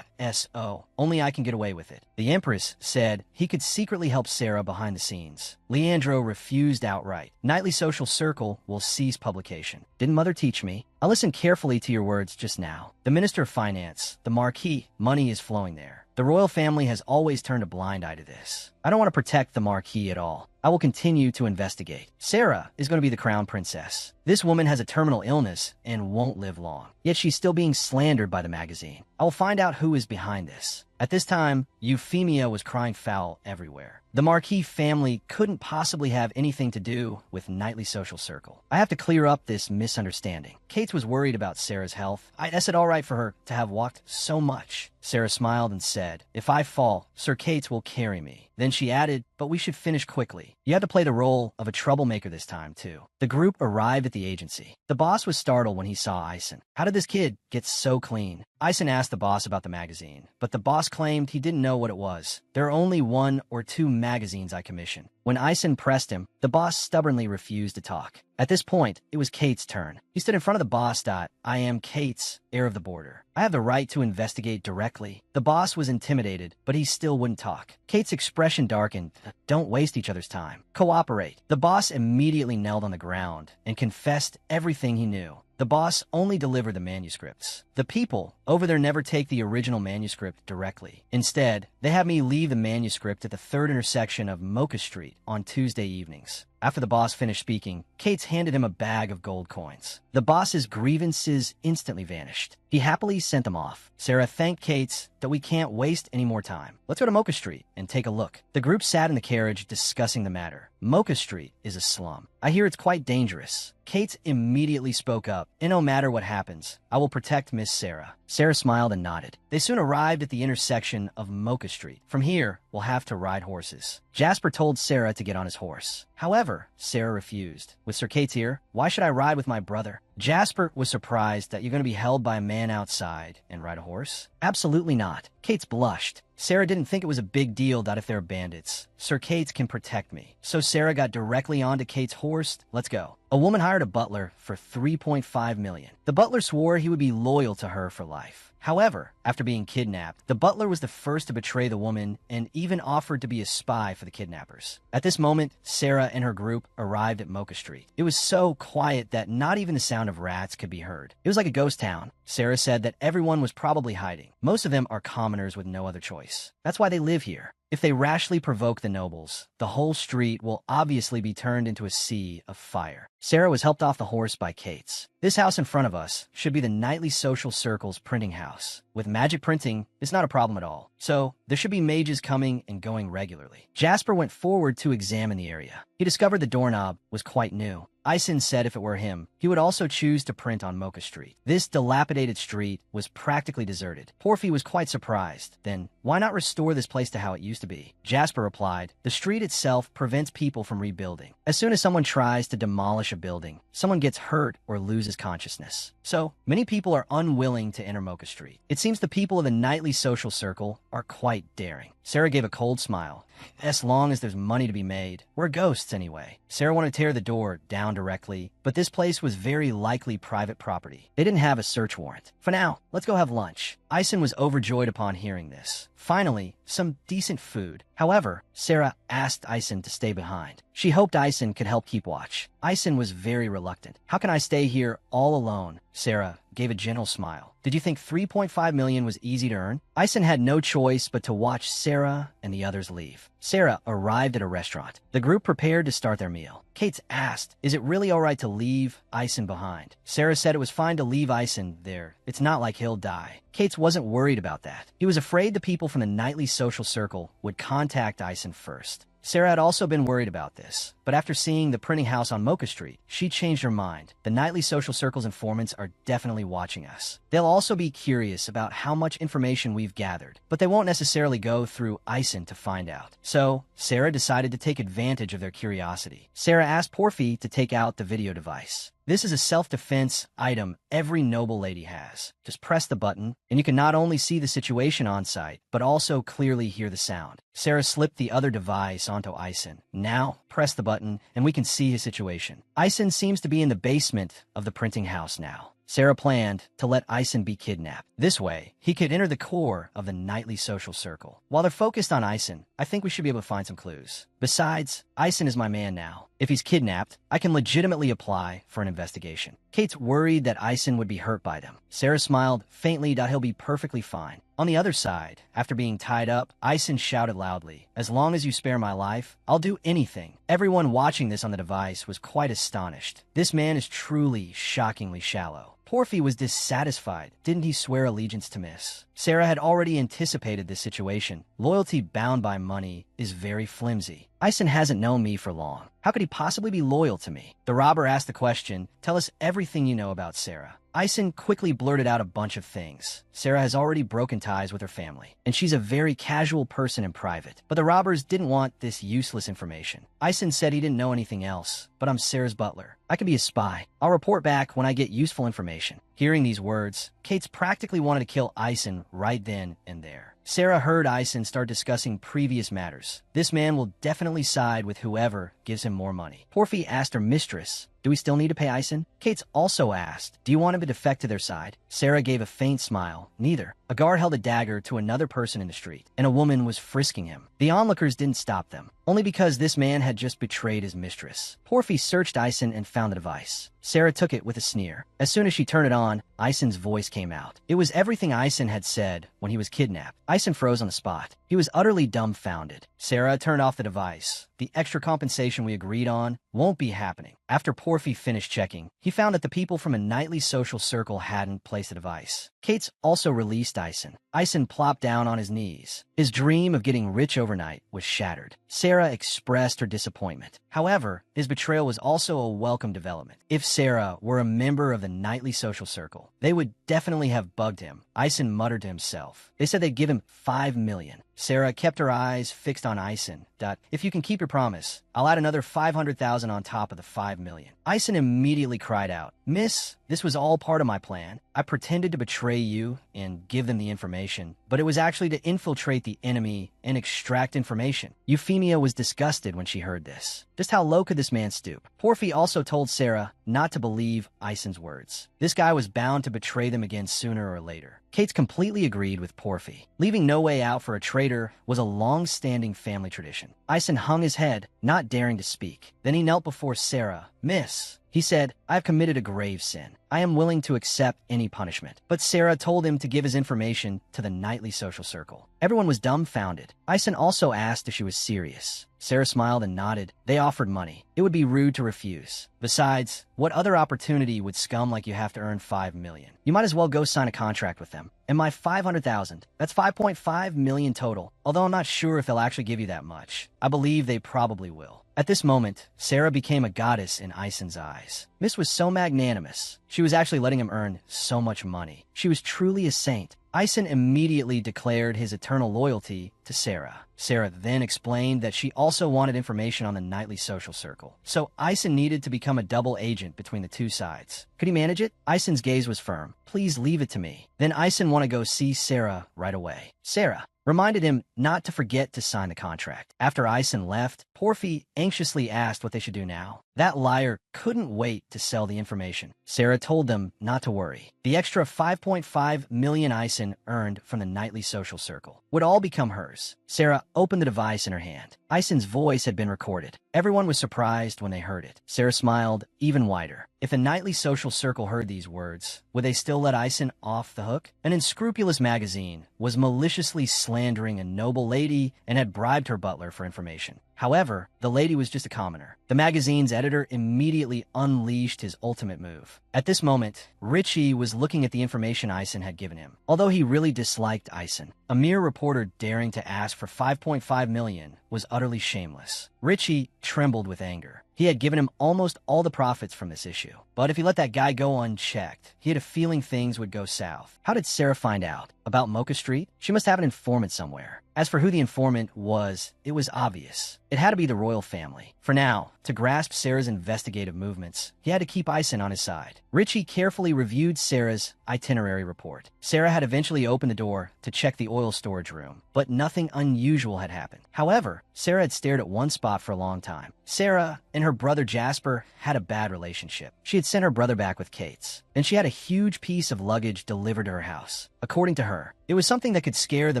So, only I can get away with it. The Empress said he could secretly help Sarah behind the scenes. Leandro refused outright. Nightly Social Circle will cease publication. Didn't Mother teach me? I listened carefully to your words just now. The Minister of Finance, the Marquis, money is flowing there. The royal family has always turned a blind eye to this. I don't want to protect the Marquis at all. I will continue to investigate. Sarah is going to be the Crown Princess. This woman has a terminal illness and won't live long. Yet she's still being slandered by the magazine. I will find out who is behind this. At this time, Euphemia was crying foul everywhere. The Marquis family couldn't possibly have anything to do with Nightly Social Circle. I have to clear up this misunderstanding. Kate was worried about Sarah's health. I guess it all right for her to have walked so much. Sarah smiled and said, if I fall, Sir Kate will carry me. Then she added, but we should finish quickly. You have to play the role of a troublemaker this time, too. The group arrived at the agency. The boss was startled when he saw Ison. How did this kid get so clean? Ison asked the boss about the magazine, but the boss claimed he didn't know what it was. There are only 1 or 2 magazines I commission. When Ison pressed him, the boss stubbornly refused to talk. At this point, it was Kate's turn. He stood in front of the boss. I am Kate's heir of the border. I have the right to investigate directly. The boss was intimidated, but he still wouldn't talk. Kate's expression darkened. Don't waste each other's time. Cooperate. The boss immediately knelt on the ground and confessed everything he knew. The boss only delivered the manuscripts. The people over there never take the original manuscript directly. Instead, they have me leave the manuscript at the 3rd intersection of Mocha Street on Tuesday evenings. After the boss finished speaking, Kate's handed him a bag of gold coins. The boss's grievances instantly vanished. He happily sent them off. Sarah thanked Kate's that we can't waste any more time. Let's go to Mocha Street and take a look. The group sat in the carriage discussing the matter. Mocha Street is a slum. I hear it's quite dangerous. Kate immediately spoke up. And no matter what happens, I will protect Miss Sarah. Sarah smiled and nodded. They soon arrived at the intersection of Mocha Street. From here, we'll have to ride horses. Jasper told Sarah to get on his horse. However, Sarah refused. With Sir Kate's here, why should I ride with my brother? Jasper was surprised that you're going to be held by a man outside and ride a horse. Absolutely not. Kate's blushed. Sarah didn't think it was a big deal that if they're bandits, Sir Kate's can protect me. So Sarah got directly onto Kate's horse. Let's go. A woman hired a butler for $3.5 million. The butler swore he would be loyal to her for life. However, after being kidnapped, the butler was the first to betray the woman and even offered to be a spy for the kidnappers. At this moment, Sarah and her group arrived at Mocha Street. It was so quiet that not even the sound of rats could be heard. It was like a ghost town. Sarah said that everyone was probably hiding. Most of them are commoners with no other choice. That's why they live here. If they rashly provoke the nobles, the whole street will obviously be turned into a sea of fire. Sarah was helped off the horse by Kate's. This house in front of us should be the Nightly Social Circle's printing house. With magic printing, it's not a problem at all. So, there should be mages coming and going regularly. Jasper went forward to examine the area. He discovered the doorknob was quite new. Ison said if it were him, he would also choose to print on Mocha Street. This dilapidated street was practically deserted. Porphy was quite surprised. Then, why not restore this place to how it used to be? Jasper replied, the street itself prevents people from rebuilding. As soon as someone tries to demolish a building, someone gets hurt or loses consciousness. So, many people are unwilling to enter Mocha Street. It seems the people of the Nightly Social Circle are quite daring. Sarah gave a cold smile. As long as there's money to be made. We're ghosts anyway. Sarah wanted to tear the door down directly, but this place was very likely private property. They didn't have a search warrant. For now, let's go have lunch. Ison was overjoyed upon hearing this. Finally, some decent food. However, Sarah asked Ison to stay behind. She hoped Ison could help keep watch. Ison was very reluctant. How can I stay here all alone? Sarah gave a gentle smile. Did you think 3.5 million was easy to earn? Ison had no choice but to watch Sarah and the others leave. Sarah arrived at a restaurant. The group prepared to start their meal. Kate asked, is it really all right to leave Ison behind? Sarah said it was fine to leave Ison there. It's not like he'll die. Kate wasn't worried about that. He was afraid the people from the nightly social circle would contact Ison first. Sarah had also been worried about this, but after seeing the printing house on Mocha Street, she changed her mind. The nightly social circle's informants are definitely watching us. They'll also be curious about how much information we've gathered, but they won't necessarily go through Ison to find out. So, Sarah decided to take advantage of their curiosity. Sarah asked Porphy to take out the video device. This is a self-defense item every noble lady has. Just press the button, and you can not only see the situation on site, but also clearly hear the sound. Sarah slipped the other device onto Ison. Now, press the button, and we can see his situation. Ison seems to be in the basement of the printing house now. Sarah planned to let Ison be kidnapped. This way, he could enter the core of the nightly social circle. While they're focused on Ison, I think we should be able to find some clues. Besides, Ison is my man now. If he's kidnapped, I can legitimately apply for an investigation. Kate's worried that Ison would be hurt by them. Sarah smiled faintly that he'll be perfectly fine. On the other side, after being tied up, Ison shouted loudly, as long as you spare my life, I'll do anything. Everyone watching this on the device was quite astonished. This man is truly shockingly shallow. Porphy was dissatisfied. Didn't he swear allegiance to Miss? Sarah had already anticipated this situation. Loyalty bound by money is very flimsy. Ison hasn't known me for long. How could he possibly be loyal to me? The robber asked the question, tell us everything you know about Sarah. Ison quickly blurted out a bunch of things. Sarah has already broken ties with her family, and she's a very casual person in private. But the robbers didn't want this useless information. Ison said he didn't know anything else, but I'm Sarah's butler. I can be a spy. I'll report back when I get useful information. Hearing these words, Kate's practically wanted to kill Ison right then and there. Sarah heard Ison start discussing previous matters. This man will definitely side with whoever gives him more money. Porphy asked her mistress, do we still need to pay Ison? Kate's also asked, do you want him to defect to their side? Sarah gave a faint smile. Neither. A guard held a dagger to another person in the street, and a woman was frisking him. The onlookers didn't stop them, only because this man had just betrayed his mistress. Porphy searched Ison and found the device. Sarah took it with a sneer. As soon as she turned it on, Ison's voice came out. It was everything Ison had said when he was kidnapped. Ison froze on the spot. He was utterly dumbfounded. Sarah turned off the device. The extra compensation we agreed on won't be happening. After Porphy finished checking, he found that the people from a nightly social circle hadn't placed the device. Kate's also released Ison. Ison plopped down on his knees. His dream of getting rich overnight was shattered. Sarah expressed her disappointment. However, his betrayal was also a welcome development. If Sarah were a member of the nightly social circle, they would definitely have bugged him. Ison muttered to himself. They said they'd give him 5 million. Sarah kept her eyes fixed on Ison. If you can keep your promise, I'll add another 500,000 on top of the 5 million. Ison immediately cried out, Miss, this was all part of my plan. I pretended to betray you and give them the information, but it was actually to infiltrate the enemy and extract information. Euphemia was disgusted when she heard this. Just how low could this man stoop? Porphy also told Sarah not to believe Ison's words. This guy was bound to betray them again sooner or later. Kate's completely agreed with Porphy. Leaving no way out for a traitor was a long-standing family tradition. Ison hung his head, not daring to speak. Then he knelt before Sarah. Miss, he said, I have committed a grave sin. I am willing to accept any punishment. But Sarah told him to give his information to the nightly social circle. Everyone was dumbfounded. Ison also asked if she was serious. Sarah smiled and nodded. They offered money. It would be rude to refuse. Besides, what other opportunity would scum like you have to earn 5 million? You might as well go sign a contract with them. And my 500,000, that's 5.5 million total. Although I'm not sure if they'll actually give you that much. I believe they probably will. At this moment, Sarah became a goddess in Ison's eyes. Miss was so magnanimous. She was actually letting him earn so much money. She was truly a saint. Ison immediately declared his eternal loyalty to Sarah. Sarah then explained that she also wanted information on the nightly social circle. So Ison needed to become a double agent between the two sides. Could he manage it? Ison's gaze was firm. Please leave it to me. Then Ison wanted to go see Sarah right away. Sarah, reminded him not to forget to sign the contract. After Ison left, Porfi anxiously asked what they should do now. That liar couldn't wait to sell the information. Sarah told them not to worry. The extra 5.5 million Ison earned from the nightly social circle would all become hers. Sarah opened the device in her hand. Ison's voice had been recorded. Everyone was surprised when they heard it. Sarah smiled even wider. If the nightly social circle heard these words, would they still let Ison off the hook? An unscrupulous magazine was maliciously slandering a noble lady and had bribed her butler for information. However, the lady was just a commoner. The magazine's editor immediately unleashed his ultimate move. At this moment, Richie was looking at the information Ison had given him. Although he really disliked Ison, a mere reporter daring to ask for 5.5 million was utterly shameless. Richie trembled with anger. He had given him almost all the profits from this issue. But if he let that guy go unchecked, he had a feeling things would go south. How did Sarah find out? About Mocha Street? She must have an informant somewhere. As for who the informant was, it was obvious. It had to be the royal family. For now, to grasp Sarah's investigative movements, he had to keep Ison on his side. Richie carefully reviewed Sarah's itinerary report. Sarah had eventually opened the door to check the oil storage room, but nothing unusual had happened. However, Sarah had stared at one spot for a long time. Sarah and her brother Jasper had a bad relationship. She had sent her brother back with Kate's, and she had a huge piece of luggage delivered to her house. According to her, it was something that could scare the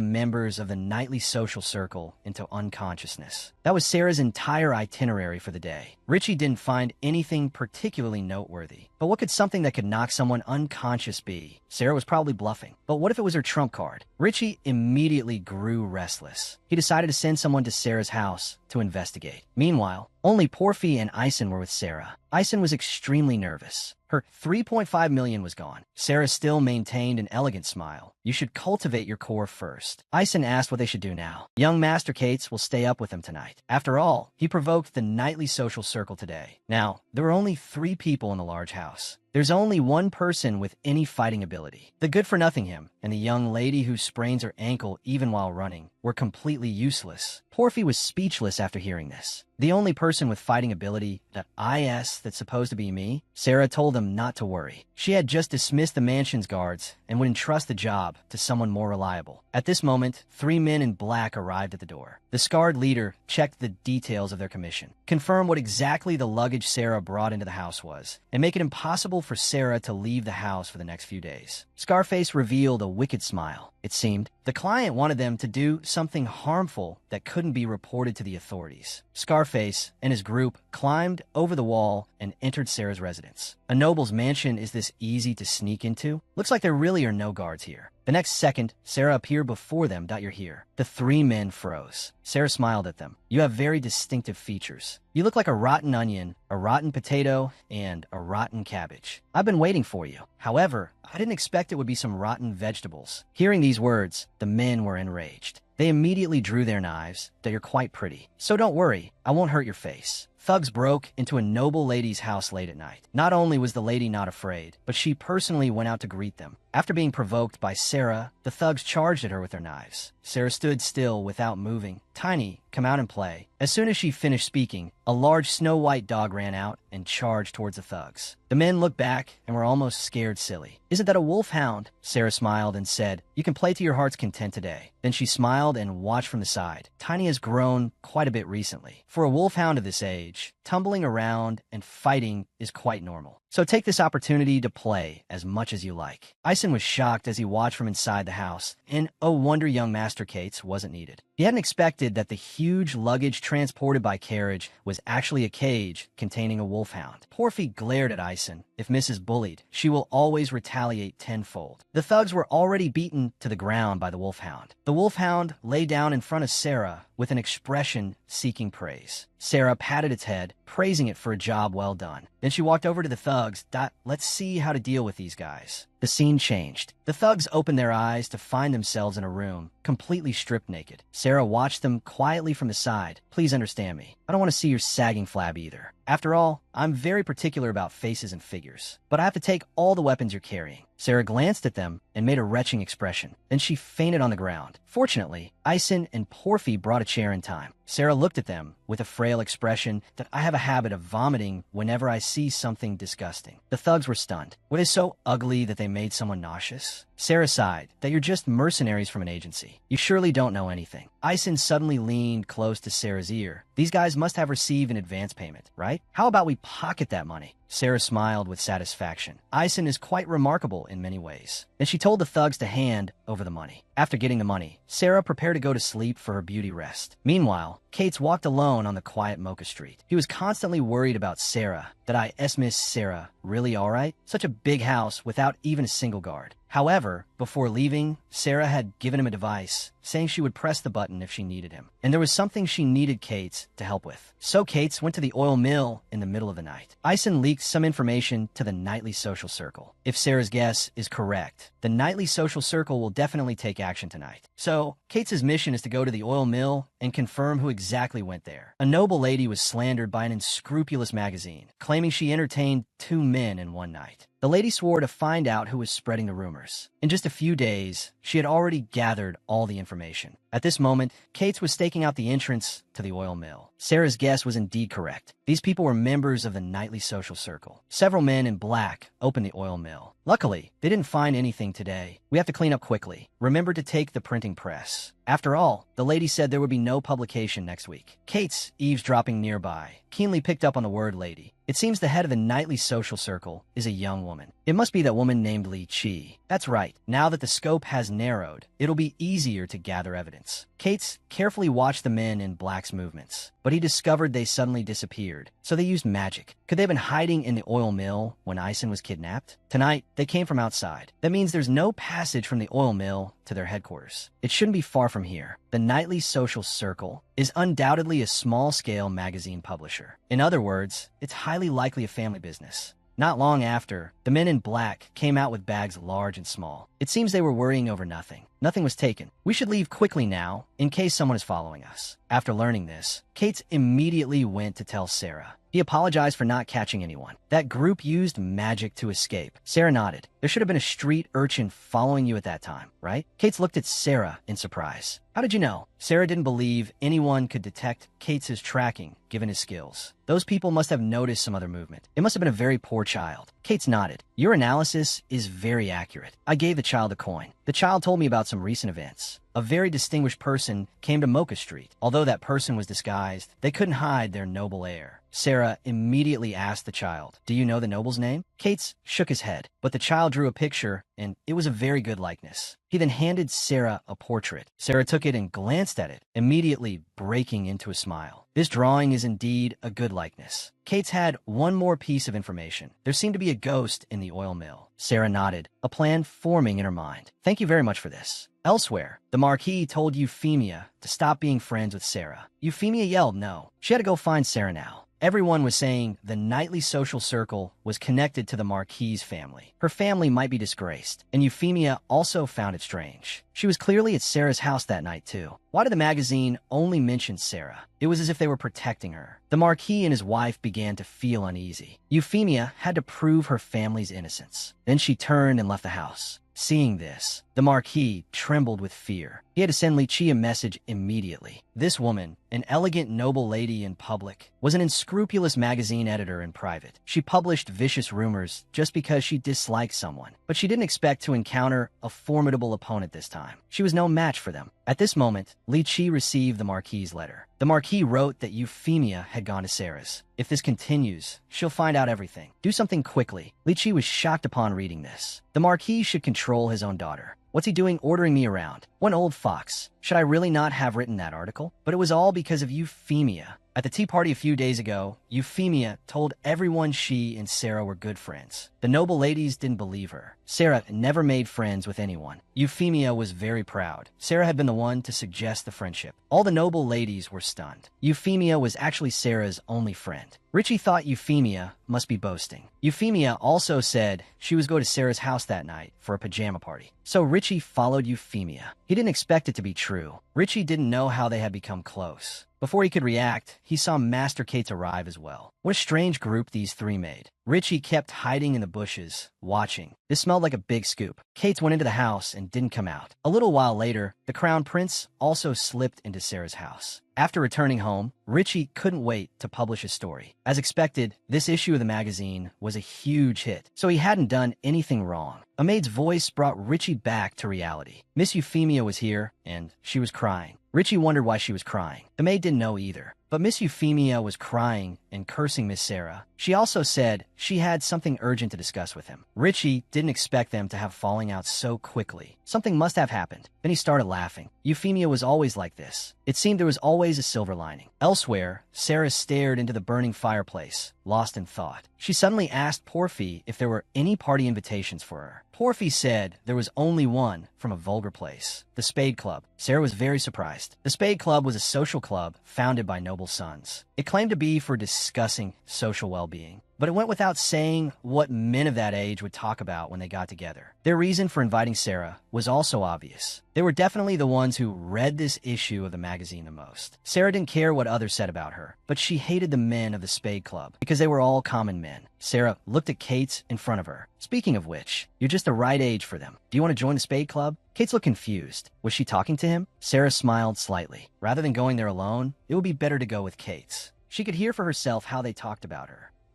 members of the nightly social circle into unconsciousness. That was Sarah's entire itinerary for the day. Richie didn't find anything particularly noteworthy. But what could something that could knock someone unconscious be? Sarah was probably bluffing. But what if it was her trump card? Richie immediately grew restless. He decided to send someone to Sarah's house to investigate. Meanwhile, only Porfi and Ison were with Sarah. Ison was extremely nervous. Her 3.5 million was gone. Sarah still maintained an elegant smile. You should cultivate your core first. Ison asked what they should do now. Young Master Cates will stay up with him tonight. After all, he provoked the nightly social circle today. Now, there were only 3 people in the large house. There's only one person with any fighting ability. The good-for-nothing him and the young lady who sprains her ankle even while running were completely useless. Porfi was speechless after hearing this. The only person with fighting ability that's supposed to be me? Sarah told him not to worry. She had just dismissed the mansion's guards and would entrust the job to someone more reliable. At this moment, 3 men in black arrived at the door. The scarred leader checked the details of their commission, confirmed what exactly the luggage Sarah brought into the house was, and make it impossible for Sarah to leave the house for the next few days. Scarface revealed a wicked smile. It seemed the client wanted them to do something harmful that couldn't be reported to the authorities. Scarface and his group climbed over the wall and entered Sarah's residence. A noble's mansion is this easy to sneak into? Looks like there really are no guards here. The next second, Sarah appeared before them. You're here. The 3 men froze. Sarah smiled at them. You have very distinctive features. You look like a rotten onion, a rotten potato, and a rotten cabbage. I've been waiting for you. However, I didn't expect it would be some rotten vegetables. Hearing these words, the men were enraged. They immediately drew their knives. You're quite pretty. So don't worry, I won't hurt your face. Thugs broke into a noble lady's house late at night. Not only was the lady not afraid, but she personally went out to greet them. After being provoked by Sarah, the thugs charged at her with their knives. Sarah stood still without moving. Tiny, come out and play. As soon as she finished speaking, a large snow-white dog ran out and charged towards the thugs. The men looked back and were almost scared silly. Isn't that a wolfhound? Sarah smiled and said, you can play to your heart's content today. Then she smiled and watched from the side. Tiny has grown quite a bit recently. For a wolfhound of this age, tumbling around and fighting is quite normal. So take this opportunity to play as much as you like. Ison was shocked as he watched from inside the house, and oh wonder young Master Cates wasn't needed. He hadn't expected that the huge luggage transported by carriage was actually a cage containing a wolfhound. Porfi glared at Ison. If Mrs. bullied, she will always retaliate tenfold. The thugs were already beaten to the ground by the wolfhound. The wolfhound lay down in front of Sarah with an expression seeking praise. Sarah patted its head, praising it for a job well done. Then she walked over to the thugs. Let's see how to deal with these guys. The scene changed. The thugs opened their eyes to find themselves in a room, completely stripped naked. Sarah watched them quietly from the side. Please understand me. I don't want to see your sagging flab either. After all, I'm very particular about faces and figures. But I have to take all the weapons you're carrying. Sarah glanced at them and made a retching expression. Then she fainted on the ground. Fortunately, Ison and Porfi brought a chair in time. Sarah looked at them with a frail expression. I have have a habit of vomiting whenever I see something disgusting. The thugs were stunned. Were they so ugly that they made someone nauseous? Sarah sighed, that you're just mercenaries from an agency. You surely don't know anything. Ison suddenly leaned close to Sarah's ear. These guys must have received an advance payment, right? How about we pocket that money? Sarah smiled with satisfaction. Ison is quite remarkable in many ways. And she told the thugs to hand over the money. After getting the money, Sarah prepared to go to sleep for her beauty rest. Meanwhile, Cates walked alone on the quiet Mocha Street. He was constantly worried about Sarah. That I Miss Sarah, really alright? Such a big house without even a single guard. However, before leaving, Sarah had given him a device, saying she would press the button if she needed him. And there was something she needed Cates to help with. So Cates went to the oil mill in the middle of the night. Ison leaked some information to the nightly social circle. If Sarah's guess is correct, the nightly social circle will definitely take action tonight. So, Cates' mission is to go to the oil mill and confirm who exactly went there. A noble lady was slandered by an unscrupulous magazine, claiming she entertained 2 men in one night. The lady swore to find out who was spreading the rumors. In just a few days, she had already gathered all the information. At this moment, Cates was staking out the entrance to the oil mill. Sarah's guess was indeed correct. These people were members of the nightly social circle. Several men in black opened the oil mill. Luckily, they didn't find anything today. We have to clean up quickly. Remember to take the printing press. After all, the lady said there would be no publication next week. Cates, eavesdropping nearby, keenly picked up on the word lady. It seems the head of the nightly social circle is a young woman. It must be that woman named Li Chi. That's right. Now that the scope has narrowed, it'll be easier to gather evidence. Cates carefully watched the men in black's movements, but he discovered they suddenly disappeared. So they used magic. Could they have been hiding in the oil mill when Ison was kidnapped? Tonight, they came from outside. That means there's no passage from the oil mill to their headquarters. It shouldn't be far from here. The Nightly Social Circle is undoubtedly a small-scale magazine publisher. In other words, it's highly likely a family business. Not long after, the men in black came out with bags large and small. It seems they were worrying over nothing. Nothing was taken. We should leave quickly now, in case someone is following us. After learning this, Cates immediately went to tell Sarah. He apologized for not catching anyone. That group used magic to escape. Sarah nodded. There should have been a street urchin following you at that time, right? Cates looked at Sarah in surprise. How did you know? Sarah didn't believe anyone could detect Cates' tracking, given his skills. Those people must have noticed some other movement. It must have been a very poor child. Cates nodded. Your analysis is very accurate. I gave the child a coin. The child told me about some recent events. A very distinguished person came to Mocha Street. Although that person was disguised, they couldn't hide their noble air. Sarah immediately asked the child, "Do you know the noble's name?" Cates shook his head, but the child drew a picture, and it was a very good likeness. He then handed Sarah a portrait. Sarah took it and glanced at it, immediately breaking into a smile. This drawing is indeed a good likeness. Cates had one more piece of information. There seemed to be a ghost in the oil mill. Sarah nodded, a plan forming in her mind. Thank you very much for this. Elsewhere, the Marquis told Euphemia to stop being friends with Sarah. Euphemia yelled no. She had to go find Sarah now. Everyone was saying the nightly social circle was connected to the Marquis' family. Her family might be disgraced, and Euphemia also found it strange. She was clearly at Sarah's house that night, too. Why did the magazine only mention Sarah? It was as if they were protecting her. The Marquis and his wife began to feel uneasy. Euphemia had to prove her family's innocence. Then she turned and left the house. Seeing this, the Marquis trembled with fear. He had to send Li Chi a message immediately. This woman, an elegant noble lady in public, was an unscrupulous magazine editor in private. She published vicious rumors just because she disliked someone, but she didn't expect to encounter a formidable opponent this time. She was no match for them. At this moment, Li Chi received the Marquis' letter. The Marquis wrote that Euphemia had gone to Sarah's. If this continues, she'll find out everything. Do something quickly. Li Chi was shocked upon reading this. The Marquis should control his own daughter. What's he doing ordering me around? One old fox. Should I really not have written that article? But it was all because of Euphemia. At the tea party a few days ago, Euphemia told everyone she and Sarah were good friends. The noble ladies didn't believe her. Sarah never made friends with anyone. Euphemia was very proud. Sarah had been the one to suggest the friendship. All the noble ladies were stunned. Euphemia was actually Sarah's only friend. Richie thought Euphemia must be boasting. Euphemia also said she was going to Sarah's house that night for a pajama party. So Richie followed Euphemia. He didn't expect it to be true. Richie didn't know how they had become close. Before he could react, he saw Master Cates arrive as well. What a strange group these three made. Richie kept hiding in the bushes, watching. This smelled like a big scoop. Kate went into the house and didn't come out. A little while later, the crown prince also slipped into Sarah's house. After returning home, Richie couldn't wait to publish his story. As expected, this issue of the magazine was a huge hit, so he hadn't done anything wrong. A maid's voice brought Richie back to reality. Miss Euphemia was here, and she was crying. Richie wondered why she was crying. The maid didn't know either. But Miss Euphemia was crying and cursing Miss Sarah. She also said she had something urgent to discuss with him. Richie didn't expect them to have falling out so quickly. Something must have happened. Then he started laughing. Euphemia was always like this. It seemed there was always a silver lining. Elsewhere, Sarah stared into the burning fireplace, lost in thought. She suddenly asked Porphy if there were any party invitations for her. Porphy said there was only one from a vulgar place, the Spade Club. Sarah was very surprised. The Spade Club was a social club founded by noble sons. It claimed to be for discussing social well-being, but it went without saying what men of that age would talk about when they got together. Their reason for inviting Sarah was also obvious. They were definitely the ones who read this issue of the magazine the most. Sarah didn't care what others said about her, but she hated the men of the Spade Club because they were all common men. Sarah looked at Kate in front of her. Speaking of which, you're just the right age for them. Do you want to join the Spade Club? Kate looked confused. Was she talking to him? Sarah smiled slightly. Rather than going there alone, it would be better to go with Kate. She could hear for herself how they talked about her.